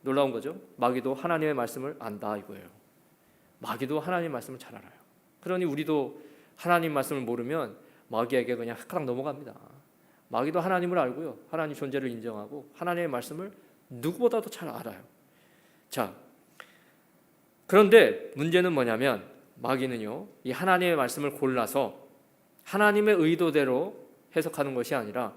놀라운 거죠. 마귀도 하나님의 말씀을 안다 이거예요. 마귀도 하나님의 말씀을 잘 알아요. 그러니 우리도 하나님 말씀을 모르면 마귀에게 그냥 학학 넘어갑니다. 마귀도 하나님을 알고요. 하나님 존재를 인정하고 하나님의 말씀을 누구보다도 잘 알아요. 자, 그런데 문제는 뭐냐면 마귀는요, 이 하나님의 말씀을 골라서 하나님의 의도대로 해석하는 것이 아니라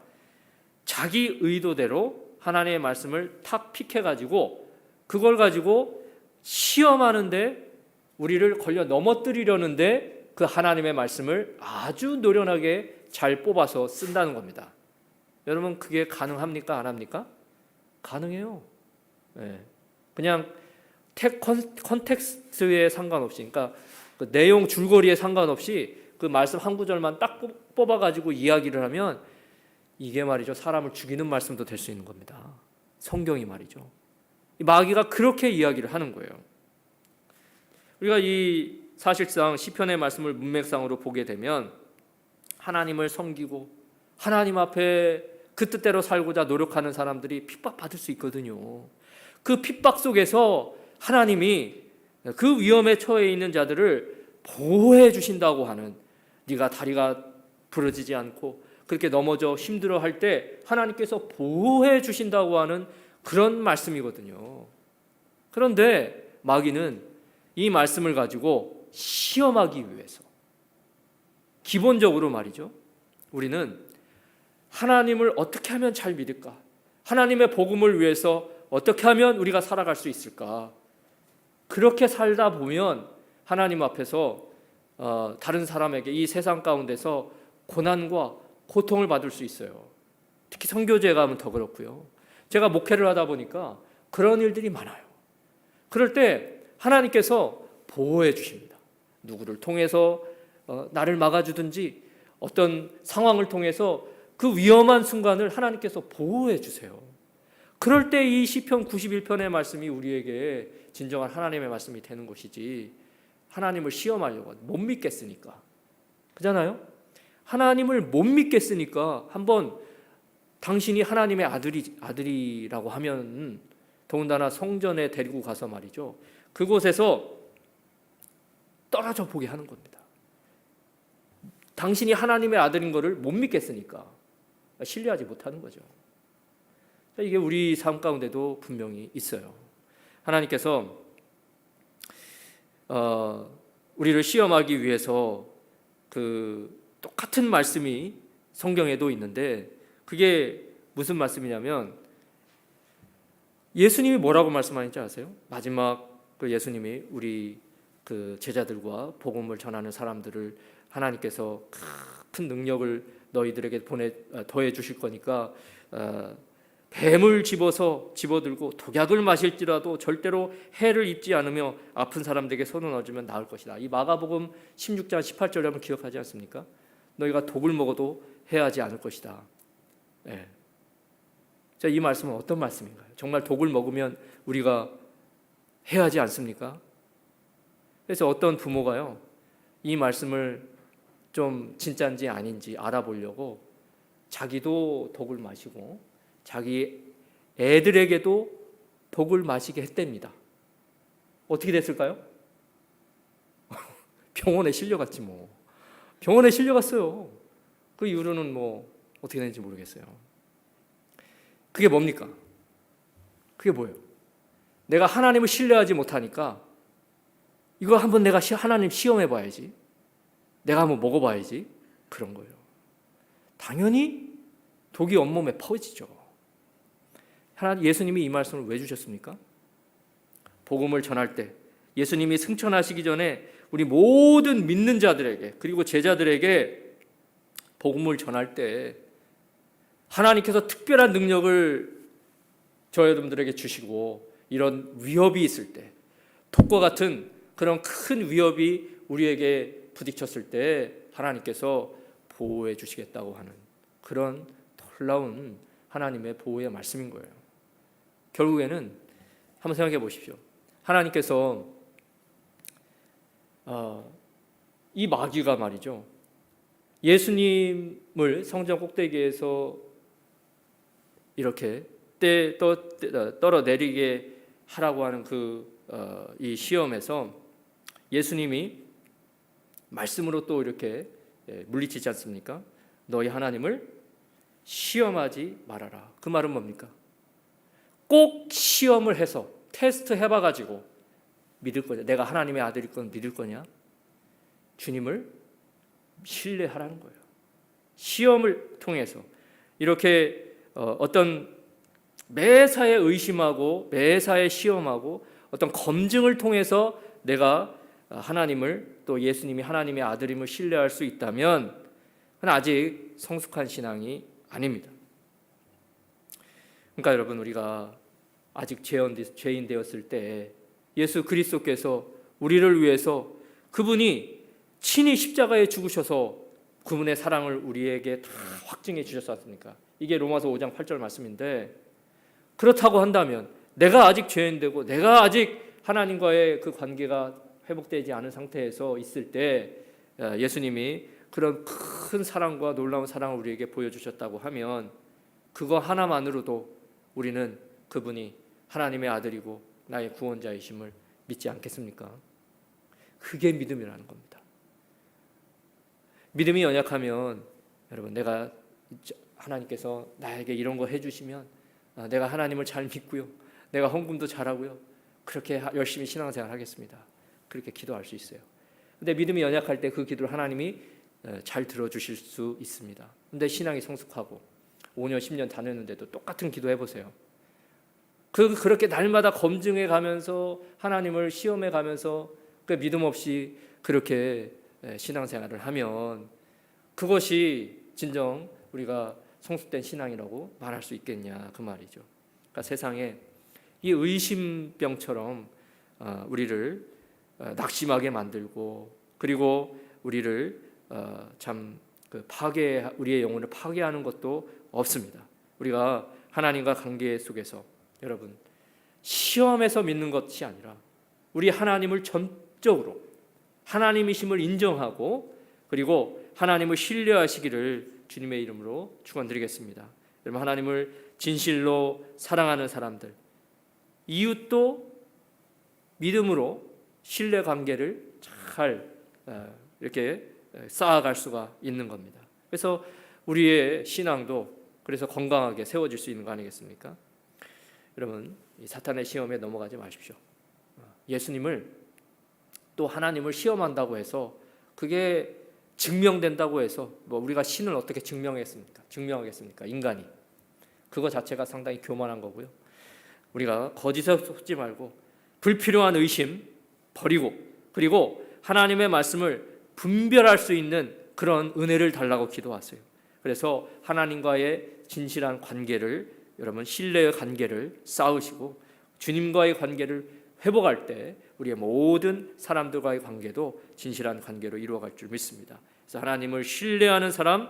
자기 의도대로 하나님의 말씀을 탁 픽해가지고 그걸 가지고 시험하는데 우리를 걸려 넘어뜨리려는데 그 하나님의 말씀을 아주 노련하게 잘 뽑아서 쓴다는 겁니다. 여러분 그게 가능합니까? 안 합니까? 가능해요. 네. 그냥 컨텍스트에 상관없이, 그러니까 그 내용 줄거리에 상관없이 그 말씀 한 구절만 딱 뽑아가지고 이야기를 하면 이게 말이죠, 사람을 죽이는 말씀도 될 수 있는 겁니다. 성경이 말이죠. 이 마귀가 그렇게 이야기를 하는 거예요. 우리가 이 사실상 시편의 말씀을 문맥상으로 보게 되면 하나님을 섬기고 하나님 앞에 그 뜻대로 살고자 노력하는 사람들이 핍박받을 수 있거든요. 그 핍박 속에서 하나님이 그 위험에 처해 있는 자들을 보호해 주신다고 하는, 네가 다리가 부러지지 않고 그렇게 넘어져 힘들어할 때 하나님께서 보호해 주신다고 하는 그런 말씀이거든요. 그런데 마귀는 이 말씀을 가지고 시험하기 위해서, 기본적으로 말이죠, 우리는 하나님을 어떻게 하면 잘 믿을까? 하나님의 복음을 위해서 어떻게 하면 우리가 살아갈 수 있을까? 그렇게 살다 보면 하나님 앞에서 다른 사람에게 이 세상 가운데서 고난과 고통을 받을 수 있어요. 특히 선교지에 가면 더 그렇고요. 제가 목회를 하다 보니까 그런 일들이 많아요. 그럴 때 하나님께서 보호해 주십니다. 누구를 통해서 나를 막아주든지 어떤 상황을 통해서 그 위험한 순간을 하나님께서 보호해 주세요. 그럴 때 이 시편 91편의 말씀이 우리에게 진정한 하나님의 말씀이 되는 것이지, 하나님을 시험하려고 못 믿겠으니까, 그잖아요. 하나님을 못 믿겠으니까 한번 당신이 하나님의 아들이라고 하면 더군다나 성전에 데리고 가서 말이죠, 그곳에서 떨어져 보게 하는 겁니다. 당신이 하나님의 아들인 것을 못 믿겠으니까 신뢰하지 못하는 거죠. 이게 우리 삶 가운데도 분명히 있어요. 하나님께서 우리를 시험하기 위해서 그 똑같은 말씀이 성경에도 있는데, 그게 무슨 말씀이냐면 예수님이 뭐라고 말씀하는지 아세요? 마지막 그 예수님이 우리 그 제자들과 복음을 전하는 사람들을 하나님께서 큰 능력을 너희들에게 더해 주실 거니까 뱀을 집어들고 독약을 마실지라도 절대로 해를 입지 않으며 아픈 사람들에게 손을 얹으면 나을 것이다. 이 마가복음 16장 18절을 한번 기억하지 않습니까? 너희가 독을 먹어도 해하지 않을 것이다. 네. 자, 이 말씀은 어떤 말씀인가요? 정말 독을 먹으면 우리가 해하지 않습니까? 그래서 어떤 부모가요, 이 말씀을 좀 진짜인지 아닌지 알아보려고 자기도 독을 마시고 자기 애들에게도 독을 마시게 했답니다. 어떻게 됐을까요? 병원에 실려갔지 뭐. 병원에 실려갔어요. 그 이후로는 뭐 어떻게 됐는지 모르겠어요. 그게 뭡니까? 그게 뭐예요? 내가 하나님을 신뢰하지 못하니까 이거 한번 내가 하나님 시험해 봐야지. 내가 한번 먹어봐야지. 그런 거예요. 당연히 독이 온몸에 퍼지죠. 예수님이 이 말씀을 왜 주셨습니까? 복음을 전할 때 예수님이 승천하시기 전에 우리 모든 믿는 자들에게 그리고 제자들에게 복음을 전할 때 하나님께서 특별한 능력을 저 여러분들에게 주시고 이런 위협이 있을 때 독과 같은 그런 큰 위협이 우리에게 부딪혔을 때 하나님께서 보호해 주시겠다고 하는 그런 놀라운 하나님의 보호의 말씀인 거예요. 결국에는 한번 생각해 보십시오. 하나님께서 이 마귀가 말이죠. 예수님을 성전 꼭대기에서 이렇게 떨어내리게 하라고 하는 이 시험에서 예수님이 말씀으로 또 이렇게 물리치지 않습니까? 너희 하나님을 시험하지 말아라. 그 말은 뭡니까? 꼭 시험을 해서 테스트 해봐가지고 믿을 거냐? 내가 하나님의 아들일 건 믿을 거냐? 주님을 신뢰하라는 거예요. 시험을 통해서 이렇게 어떤 매사에 의심하고 매사에 시험하고 어떤 검증을 통해서 내가 하나님을 또 예수님이 하나님의 아들임을 신뢰할 수 있다면 그건 아직 성숙한 신앙이 아닙니다. 그러니까 여러분 우리가 아직 죄인 되었을 때 예수 그리스도께서 우리를 위해서 그분이 친히 십자가에 죽으셔서 그분의 사랑을 우리에게 다 확증해 주셨지 않습니까? 이게 로마서 5장 8절 말씀인데 그렇다고 한다면 내가 아직 죄인되고 내가 아직 하나님과의 그 관계가 회복되지 않은 상태에서 있을 때 예수님이 그런 큰 사랑과 놀라운 사랑을 우리에게 보여주셨다고 하면 그거 하나만으로도 우리는 그분이 하나님의 아들이고 나의 구원자이심을 믿지 않겠습니까? 그게 믿음이라는 겁니다. 믿음이 연약하면 여러분 내가 하나님께서 나에게 이런 거 해주시면 내가 하나님을 잘 믿고요. 내가 헌금도 잘하고요. 그렇게 열심히 신앙생활 하겠습니다. 그렇게 기도할 수 있어요. 근데 믿음이 연약할 때 그 기도를 하나님이 잘 들어주실 수 있습니다. 근데 신앙이 성숙하고 5년 10년 다녔는데도 똑같은 기도 해보세요. 그렇게 날마다 검증해 가면서 하나님을 시험해 가면서 그 믿음 없이 그렇게 신앙생활을 하면 그것이 진정 우리가 성숙된 신앙이라고 말할 수 있겠냐 그 말이죠. 그러니까 세상에 이 의심병처럼 우리를 낙심하게 만들고 그리고 우리를 참 우리의 영혼을 파괴하는 것도 없습니다. 우리가 하나님과 관계 속에서 여러분 시험에서 믿는 것이 아니라 우리 하나님을 전적으로 하나님이심을 인정하고 그리고 하나님을 신뢰하시기를 주님의 이름으로 축원드리겠습니다. 여러분 하나님을 진실로 사랑하는 사람들 이웃도 믿음으로 신뢰 관계를 잘 이렇게 쌓아갈 수가 있는 겁니다. 그래서 우리의 신앙도 그래서 건강하게 세워질 수 있는 거 아니겠습니까? 여러분 이 사탄의 시험에 넘어가지 마십시오. 예수님을 또 하나님을 시험한다고 해서 그게 증명된다고 해서 뭐 우리가 신을 어떻게 증명하겠습니까? 인간이 그거 자체가 상당히 교만한 거고요. 우리가 거짓에 속지 말고 불필요한 의심 버리고 그리고 하나님의 말씀을 분별할 수 있는 그런 은혜를 달라고 기도하세요. 그래서 하나님과의 진실한 관계를 여러분 신뢰의 관계를 쌓으시고 주님과의 관계를 회복할 때 우리의 모든 사람들과의 관계도 진실한 관계로 이루어갈 줄 믿습니다. 그래서 하나님을 신뢰하는 사람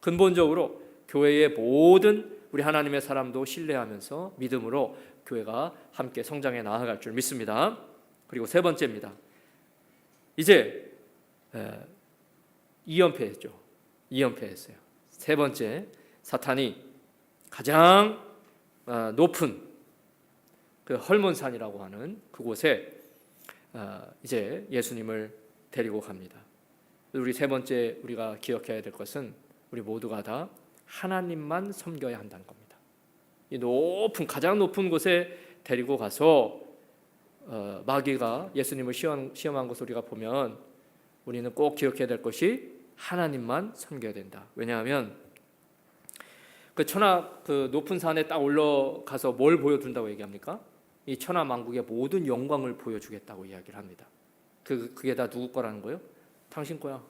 근본적으로 교회의 모든 우리 하나님의 사람도 신뢰하면서 믿음으로 교회가 함께 성장해 나아갈 줄 믿습니다. 그리고 세 번째입니다. 이제 2연패했죠. 2연패했어요. 세 번째 사탄이 가장 높은 그 헐몬산이라고 하는 그곳에 이제 예수님을 데리고 갑니다. 우리 세 번째 우리가 기억해야 될 것은 우리 모두가 다 하나님만 섬겨야 한다는 겁니다. 이 가장 높은 곳에 데리고 가서 마귀가 예수님을 시험한 것을 우리가 보면 우리는 꼭 기억해야 될 것이 하나님만 섬겨야 된다. 왜냐하면 그 높은 산에 딱 올라가서 뭘 보여준다고 얘기합니까? 이 천하만국의 모든 영광을 보여주겠다고 이야기를 합니다. 그게 다 누구 거라는 거예요? 당신 거야.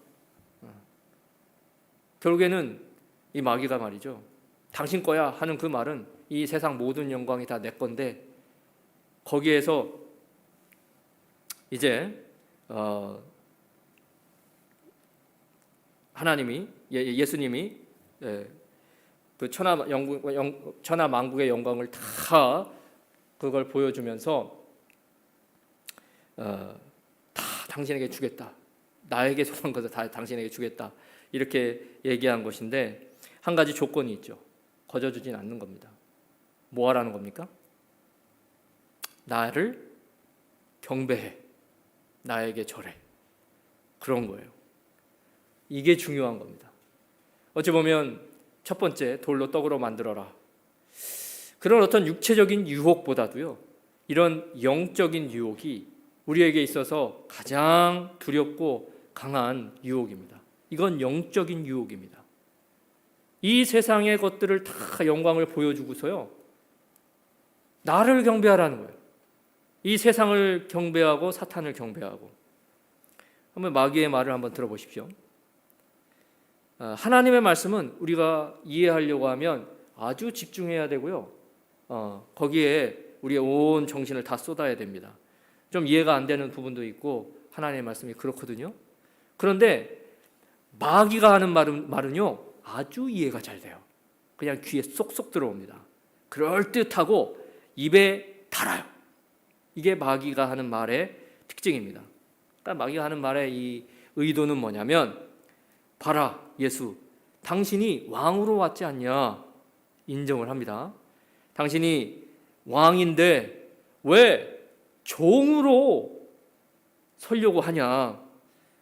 결국에는 이 마귀가 말이죠. 당신 거야 하는 그 말은 이 세상 모든 영광이 다 내 건데 거기에서 이제 하나님이 예수님이 그 천하만국의 영광을 다 그걸 보여주면서 다 당신에게 주겠다. 나에게 속한 것을 다 당신에게 주겠다. 이렇게 얘기한 것인데 한 가지 조건이 있죠. 거저주진 않는 겁니다. 뭐 하라는 겁니까? 나를 경배해. 나에게 절해. 그런 거예요. 이게 중요한 겁니다. 어찌 보면 첫 번째 돌로 떡으로 만들어라. 그런 어떤 육체적인 유혹보다도요. 이런 영적인 유혹이 우리에게 있어서 가장 두렵고 강한 유혹입니다. 이건 영적인 유혹입니다. 이 세상의 것들을 다 영광을 보여주고서요. 나를 경배하라는 거예요. 이 세상을 경배하고 사탄을 경배하고. 한번 마귀의 말을 한번 들어보십시오. 하나님의 말씀은 우리가 이해하려고 하면 아주 집중해야 되고요. 거기에 우리의 온 정신을 다 쏟아야 됩니다. 좀 이해가 안 되는 부분도 있고 하나님의 말씀이 그렇거든요. 그런데 마귀가 하는 말은요 아주 이해가 잘 돼요. 그냥 귀에 쏙쏙 들어옵니다. 그럴듯하고 입에 달아요. 이게 마귀가 하는 말의 특징입니다. 그러니까 마귀가 하는 말의 이 의도는 뭐냐면 봐라 예수 당신이 왕으로 왔지 않냐 인정을 합니다. 당신이 왕인데 왜 종으로 서려고 하냐.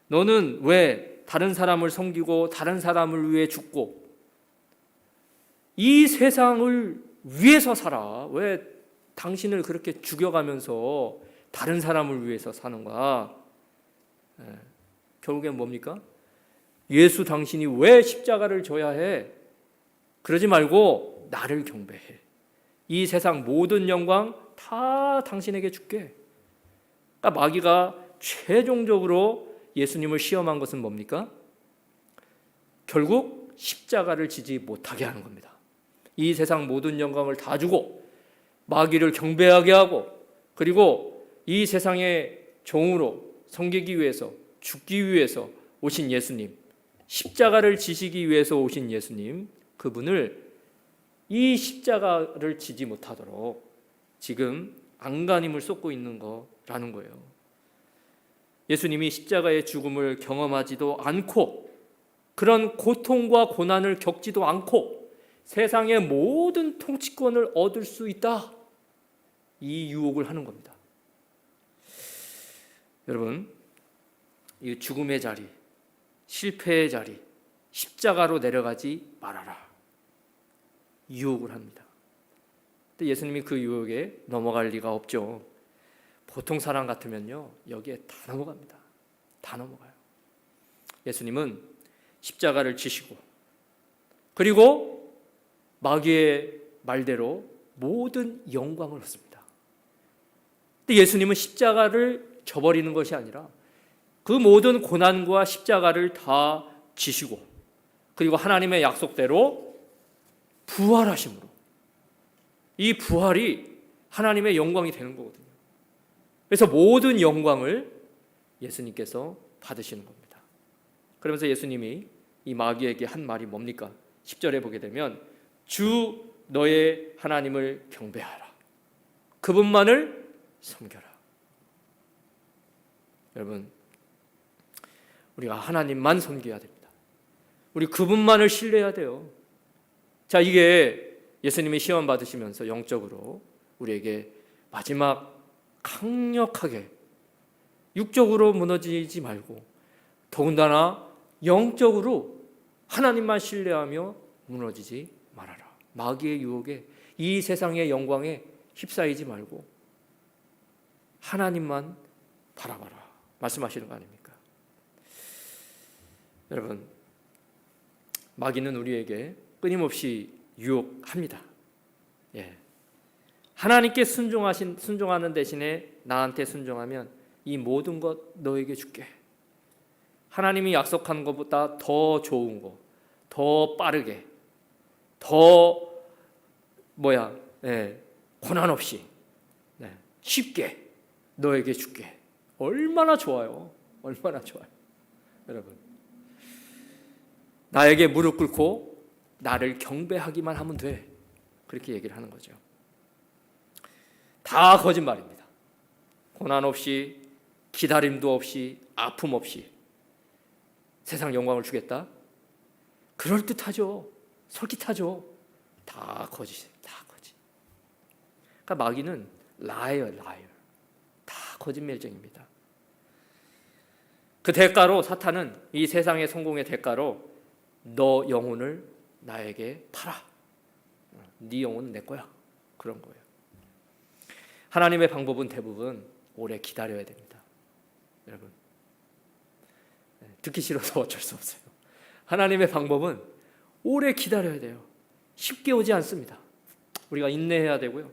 너는 왜 다른 사람을 섬기고 다른 사람을 위해 죽고 이 세상을 위해서 살아. 왜 당신을 그렇게 죽여가면서 다른 사람을 위해서 사는가. 결국엔 뭡니까? 예수 당신이 왜 십자가를 져야 해? 그러지 말고 나를 경배해. 이 세상 모든 영광 다 당신에게 줄게. 그러니까 마귀가 최종적으로 예수님을 시험한 것은 뭡니까? 결국 십자가를 지지 못하게 하는 겁니다. 이 세상 모든 영광을 다 주고 마귀를 경배하게 하고 그리고 이 세상의 종으로 섬기기 위해서 죽기 위해서 오신 예수님, 십자가를 지시기 위해서 오신 예수님, 그분을 이 십자가를 지지 못하도록 지금 안간힘을 쏟고 있는 거라는 거예요. 예수님이 십자가의 죽음을 경험하지도 않고 그런 고통과 고난을 겪지도 않고 세상의 모든 통치권을 얻을 수 있다. 이 유혹을 하는 겁니다. 여러분, 이 죽음의 자리, 실패의 자리, 십자가로 내려가지 말아라. 유혹을 합니다. 근데 예수님이 그 유혹에 넘어갈 리가 없죠. 보통 사람 같으면요, 여기에 다 넘어갑니다. 다 넘어가요. 예수님은 십자가를 지시고 그리고 마귀의 말대로 모든 영광을 얻습니다. 근데 예수님은 십자가를 져버리는 것이 아니라 그 모든 고난과 십자가를 다 지시고 그리고 하나님의 약속대로 부활하심으로 이 부활이 하나님의 영광이 되는 거거든요. 그래서 모든 영광을 예수님께서 받으시는 겁니다. 그러면서 예수님이 이 마귀에게 한 말이 뭡니까? 10절에 보게 되면 주 너의 하나님을 경배하라. 그분만을 섬겨라. 여러분, 우리가 하나님만 섬겨야 됩니다. 우리 그분만을 신뢰해야 돼요. 자, 이게 예수님이 시험 받으시면서 영적으로 우리에게 마지막 강력하게 육적으로 무너지지 말고 더군다나 영적으로 하나님만 신뢰하며 무너지지 말아라. 마귀의 유혹에 이 세상의 영광에 휩싸이지 말고 하나님만 바라봐라 말씀하시는 거 아닙니까? 여러분, 마귀는 우리에게 끊임없이 유혹합니다. 예. 하나님께 순종하는 대신에 나한테 순종하면 이 모든 것 너에게 줄게. 하나님이 약속한 것보다 더 좋은 거, 더 빠르게, 더 고난 없이 쉽게 너에게 줄게. 얼마나 좋아요. 얼마나 좋아요. 여러분, 나에게 무릎 꿇고 나를 경배하기만 하면 돼. 그렇게 얘기를 하는 거죠. 다 거짓말입니다. 고난 없이, 기다림도 없이, 아픔 없이 세상 영광을 주겠다? 그럴듯하죠. 솔깃하죠. 다 거짓이에요. 다 거짓. 그러니까 마귀는 라이어. 다 거짓말쟁입니다. 그 대가로 사탄은 이 세상의 성공의 대가로 너 영혼을 나에게 팔아. 네 영혼은 내 거야. 그런 거예요. 하나님의 방법은 대부분 오래 기다려야 됩니다. 여러분, 듣기 싫어서 어쩔 수 없어요. 하나님의 방법은 오래 기다려야 돼요. 쉽게 오지 않습니다. 우리가 인내해야 되고요.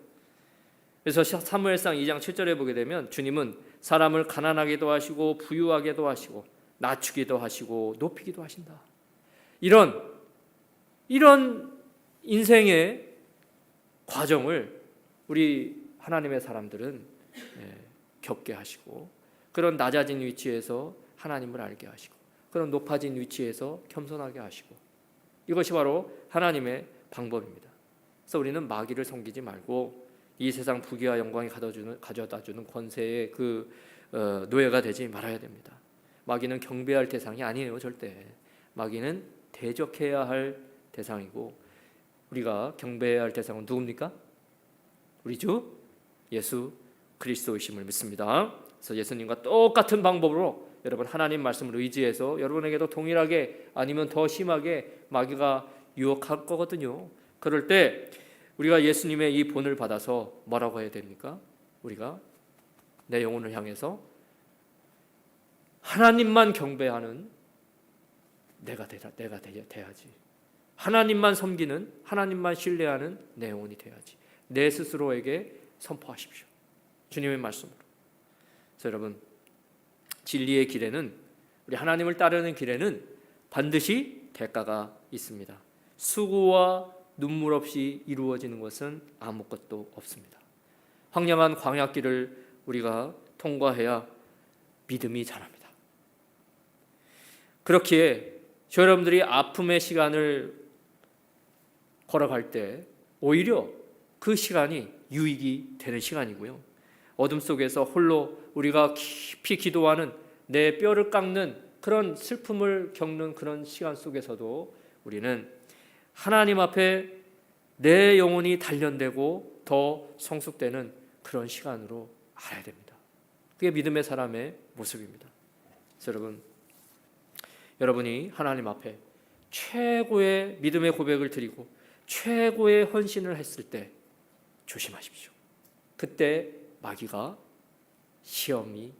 그래서 사무엘상 2장 7절에 보게 되면 주님은 사람을 가난하게도 하시고 부유하게도 하시고 낮추기도 하시고 높이기도 하신다. 이런 인생의 과정을 우리 하나님의 사람들은 겪게 하시고, 그런 낮아진 위치에서 하나님을 알게 하시고, 그런 높아진 위치에서 겸손하게 하시고, 이것이 바로 하나님의 방법입니다. 그래서 우리는 마귀를 섬기지 말고 이 세상 부귀와 영광이 가져다주는 권세의 노예가 되지 말아야 됩니다. 마귀는 경배할 대상이 아니에요. 절대. 마귀는 대적해야 할 대상이고, 우리가 경배해야 할 대상은 누굽니까? 우리 주 예수 그리스도이심을 믿습니다. 그래서 예수님과 똑같은 방법으로 여러분 하나님 말씀을 의지해서 여러분에게도 동일하게 아니면 더 심하게 마귀가 유혹할 거거든요. 그럴 때 우리가 예수님의 이 본을 받아서 뭐라고 해야 됩니까? 우리가 내 영혼을 향해서 하나님만 경배하는 내가 돼야지. 하나님만 섬기는, 하나님만 신뢰하는 내 영혼이 돼야지. 내 스스로에게 선포하십시오. 주님의 말씀으로. 그래서 여러분, 진리의 길에는, 우리 하나님을 따르는 길에는 반드시 대가가 있습니다. 수고와 눈물 없이 이루어지는 것은 아무것도 없습니다. 황량한 광야길을 우리가 통과해야 믿음이 자랍니다. 그렇기에 여러분들이 아픔의 시간을 걸어갈 때 오히려 그 시간이 유익이 되는 시간이고요. 어둠 속에서 홀로 우리가 깊이 기도하는, 내 뼈를 깎는 그런 슬픔을 겪는 그런 시간 속에서도 우리는 하나님 앞에 내 영혼이 단련되고 더 성숙되는 그런 시간으로 알아야 됩니다. 그게 믿음의 사람의 모습입니다. 그래서 여러분이 하나님 앞에 최고의 믿음의 고백을 드리고 최고의 헌신을 했을 때 조심하십시오. 그때 마귀가 시험을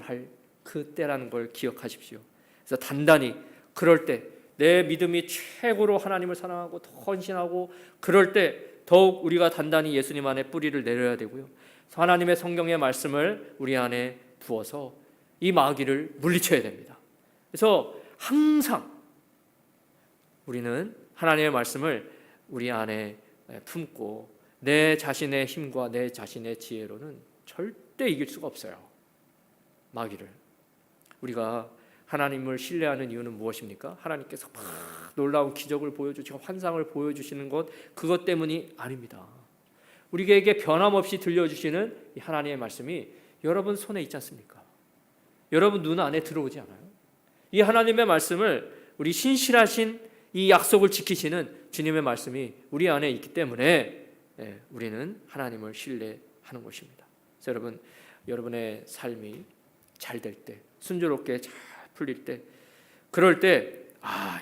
할 그때라는 걸 기억하십시오. 그래서 단단히 그럴 때 내 믿음이 최고로 하나님을 사랑하고 더 헌신하고, 그럴 때 더욱 우리가 단단히 예수님 안에 뿌리를 내려야 되고요. 하나님의 성경의 말씀을 우리 안에 부어서 이 마귀를 물리쳐야 됩니다. 그래서 항상 우리는 하나님의 말씀을 우리 안에 품고 내 자신의 힘과 내 자신의 지혜로는 절대 이길 수가 없어요. 마귀를. 우리가 하나님을 신뢰하는 이유는 무엇입니까? 하나님께서 막 놀라운 기적을 보여주시고 환상을 보여주시는 것, 그것 때문이 아닙니다. 우리에게 변함없이 들려주시는 이 하나님의 말씀이 여러분 손에 있지 않습니까? 여러분 눈 안에 들어오지 않아요? 이 하나님의 말씀을, 우리 신실하신 이 약속을 지키시는 주님의 말씀이 우리 안에 있기 때문에 우리는 하나님을 신뢰하는 것입니다. 그래서 여러분의 삶이 잘 될 때, 순조롭게 잘 풀릴 때, 그럴 때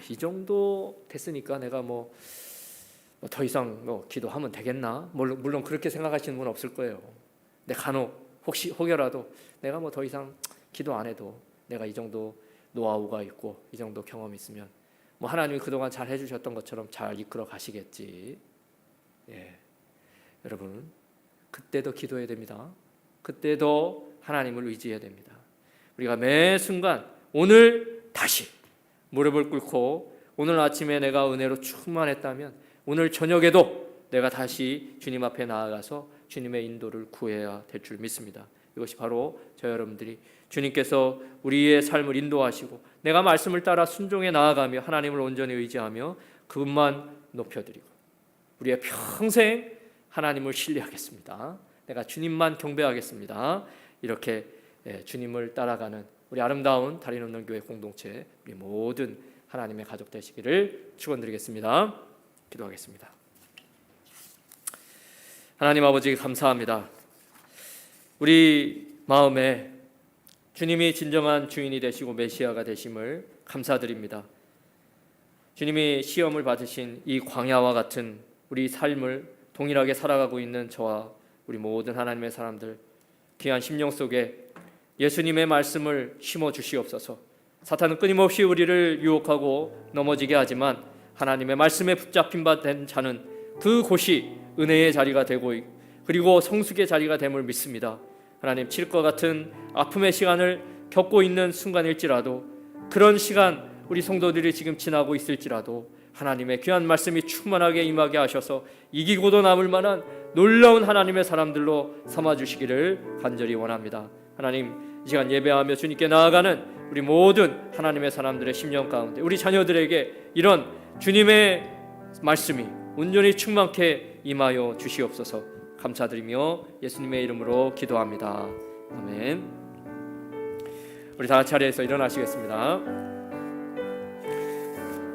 이 정도 됐으니까 내가 더 이상 기도하면 되겠나? 물론 그렇게 생각하시는 분은 없을 거예요. 근데 간혹 혹여라도 내가 더 이상 기도 안 해도 내가 이 정도 노하우가 있고 이 정도 경험이 있으면 하나님이 그동안 잘 해주셨던 것처럼 잘 이끌어 가시겠지. 여러분, 그때도 기도해야 됩니다. 그때도 하나님을 의지해야 됩니다. 우리가 매 순간 오늘 다시 무릎을 꿇고 오늘 아침에 내가 은혜로 충만했다면 오늘 저녁에도 내가 다시 주님 앞에 나아가서 주님의 인도를 구해야 될 줄 믿습니다. 이것이 바로 저 여러분들이 주님께서 우리의 삶을 인도하시고 내가 말씀을 따라 순종해 나아가며 하나님을 온전히 의지하며 그분만 높여드리고 우리의 평생 하나님을 신뢰하겠습니다. 내가 주님만 경배하겠습니다. 이렇게 주님을 따라가는 우리 아름다운 다리 넘는 교회 공동체, 우리 모든 하나님의 가족 되시기를 축원드리겠습니다. 기도하겠습니다. 하나님 아버지 감사합니다. 우리 마음에 주님이 진정한 주인이 되시고 메시아가 되심을 감사드립니다. 주님이 시험을 받으신 이 광야와 같은 우리 삶을 동일하게 살아가고 있는 저와 우리 모든 하나님의 사람들 귀한 심령 속에 예수님의 말씀을 심어 주시옵소서. 사탄은 끊임없이 우리를 유혹하고 넘어지게 하지만 하나님의 말씀에 붙잡힌 바 된 자는 그곳이 은혜의 자리가 되고 그리고 성숙의 자리가 됨을 믿습니다. 하나님, 칠것 같은 아픔의 시간을 겪고 있는 순간일지라도 그런 시간 우리 성도들이 지금 지나고 있을지라도 하나님의 귀한 말씀이 충만하게 임하게 하셔서 이기고도 남을 만한 놀라운 하나님의 사람들로 삼아주시기를 간절히 원합니다. 하나님, 이 시간 예배하며 주님께 나아가는 우리 모든 하나님의 사람들의 심령 가운데 우리 자녀들에게 이런 주님의 말씀이 온전히 충만케 임하여 주시옵소서. 감사드리며 예수님의 이름으로 기도합니다. 아멘. 우리 다 자리에서 일어나시겠습니다.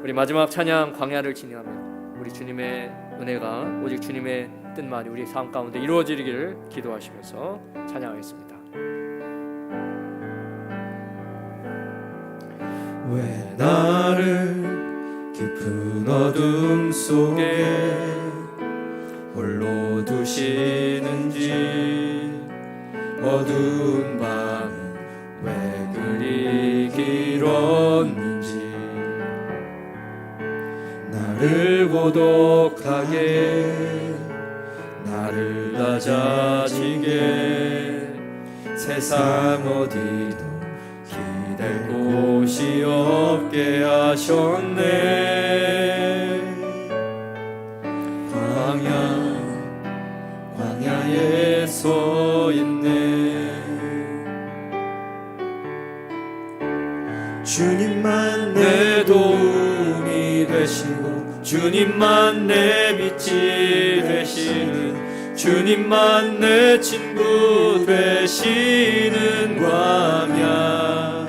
우리 마지막 찬양 광야를 진행하며 우리 주님의 은혜가 오직 주님의 뜻만이 우리 삶 가운데 이루어지기를 기도하시면서 찬양하겠습니다. 왜 나를 깊은 어둠 속에 홀로 두시는지 어두운 밤은 왜 그리 길었는지 나를 고독하게 나를 낮아지게 세상 어디도 기댈 곳이 없게 하셨네. 광야에 서 있네. 주님만 내 도움이 되시고 주님만 내 빛이 되시는 주님만 내 친구 되시는 광야.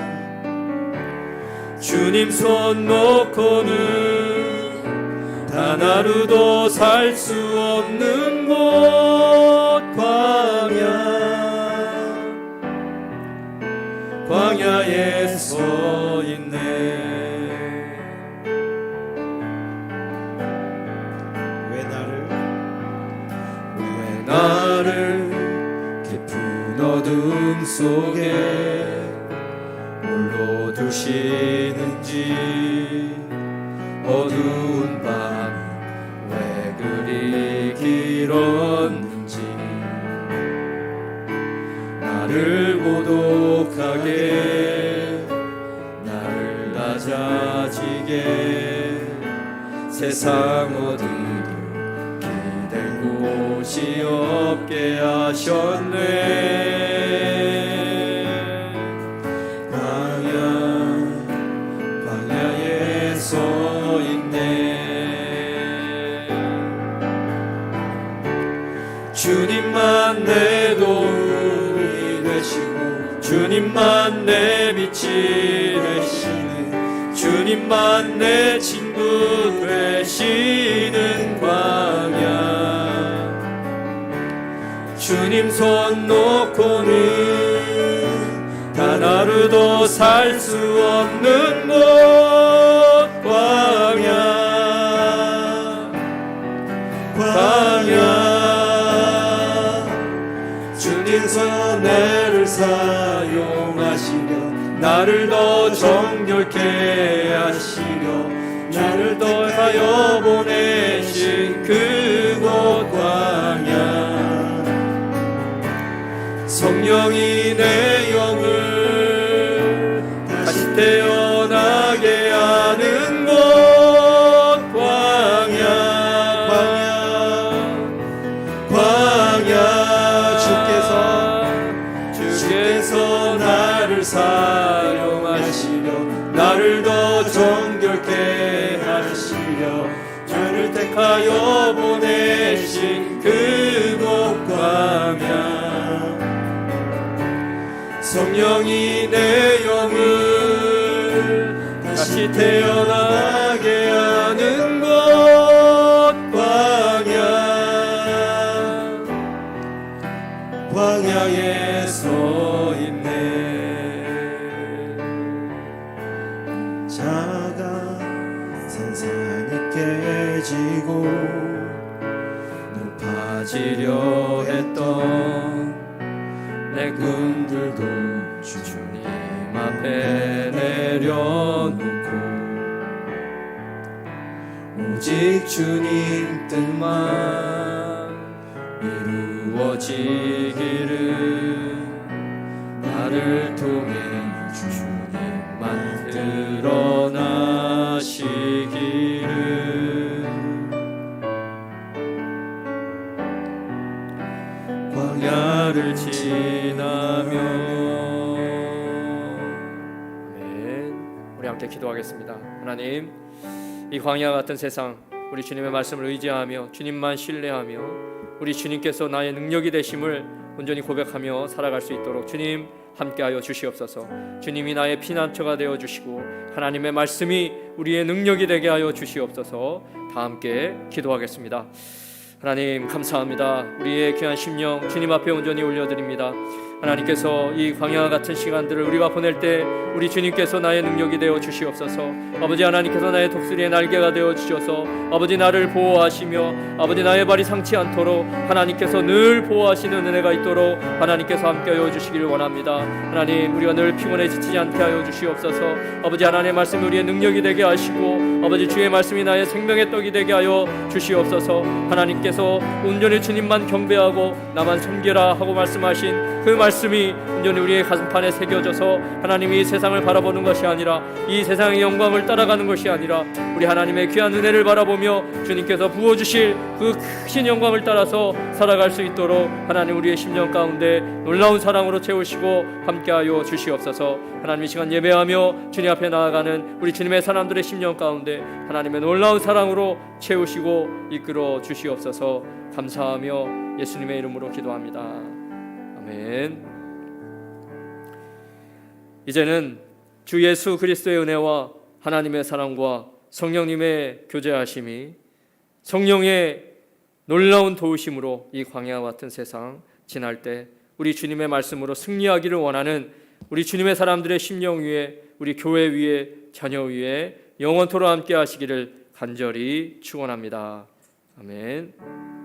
주님 손 놓고는 단 하루도 살 수 없는 곳 광야에 서 있네. 왜 나를 깊은 어둠 속에 홀로 두시는지 어두운 밤 왜 그리 길었는지 나를 고독하게 나를 낮아지게 세상 어디도 기댈 곳이 없게 하셨네. 광야에 서 있네. 주님만 내 도움이 되시고 주님만 내 빛이 되시는 주님만 내 친구 되시는 광야 주님 손 놓고는 단 하루도 살 수 없는 곳 광야 주님께서 나를 사용하시려 나를 더 정결케 하시려 나를 더하여 보내신 그곳 광야 성령이 내 영을 다시 태어나게 하는 곳 광야 주께서 나를 사용하시려 나를 더 정결케 하시려 나를 택하여 보내신 그곳 광야 성령이 내 영을 다시 태어나게 하는 곳 광야에 서 있네 작아 산산이 깨지고 높아지려 했던 내 꿈들도 주님 앞에 내려놓고 오직 주님 뜻만 이루어지기를 나를 통해 주님만 드러나시기를 광야를 지나며 아멘. 우리 함께 기도하겠습니다. 하나님, 이 광야 같은 세상 우리 주님의 말씀을 의지하며 주님만 신뢰하며 우리 주님께서 나의 능력이 되심을 온전히 고백하며 살아갈 수 있도록 주님 함께하여 주시옵소서. 주님이 나의 피난처가 되어 주시고 하나님의 말씀이 우리의 능력이 되게 하여 주시옵소서. 다 함께 기도하겠습니다. 하나님 감사합니다. 우리의 귀한 심령 주님 앞에 온전히 올려드립니다. 하나님께서 이 광야 같은 시간들을 우리가 보낼 때 우리 주님께서 나의 능력이 되어 주시옵소서. 아버지 하나님께서 나의 독수리의 날개가 되어 주셔서 아버지 나를 보호하시며 아버지 나의 발이 상치 않도록 하나님께서 늘 보호하시는 은혜가 있도록 하나님께서 함께하여 주시기를 원합니다. 하나님 우리가 늘 피곤해 지치지 않게 하여 주시옵소서. 아버지 하나님의 말씀이 우리의 능력이 되게 하시고 아버지 주의 말씀이 나의 생명의 떡이 되게 하여 주시옵소서. 하나님께서 온전히 주님만 경배하고 나만 섬기라 하고 말씀하신 그 말씀이 온전히 우리의 가슴판에 새겨져서 하나님이 이 세상을 바라보는 것이 아니라 이 세상의 영광을 따라가는 것이 아니라 우리 하나님의 귀한 은혜를 바라보며 주님께서 부어주실 그 크신 영광을 따라서 살아갈 수 있도록 하나님 우리의 심령 가운데 놀라운 사랑으로 채우시고 함께하여 주시옵소서. 하나님 이 시간 예배하며 주님 앞에 나아가는 우리 주님의 사람들의 심령 가운데 하나님의 놀라운 사랑으로 채우시고 이끌어 주시옵소서. 감사하며 예수님의 이름으로 기도합니다. 아멘. 이제는 주 예수 그리스도의 은혜와 하나님의 사랑과 성령님의 교제하심이 성령의 놀라운 도우심으로 이 광야 같은 세상 지날 때 우리 주님의 말씀으로 승리하기를 원하는 우리 주님의 사람들의 심령 위에 우리 교회 위에 자녀 위에 영원토록 함께 하시기를 간절히 축원합니다. 아멘.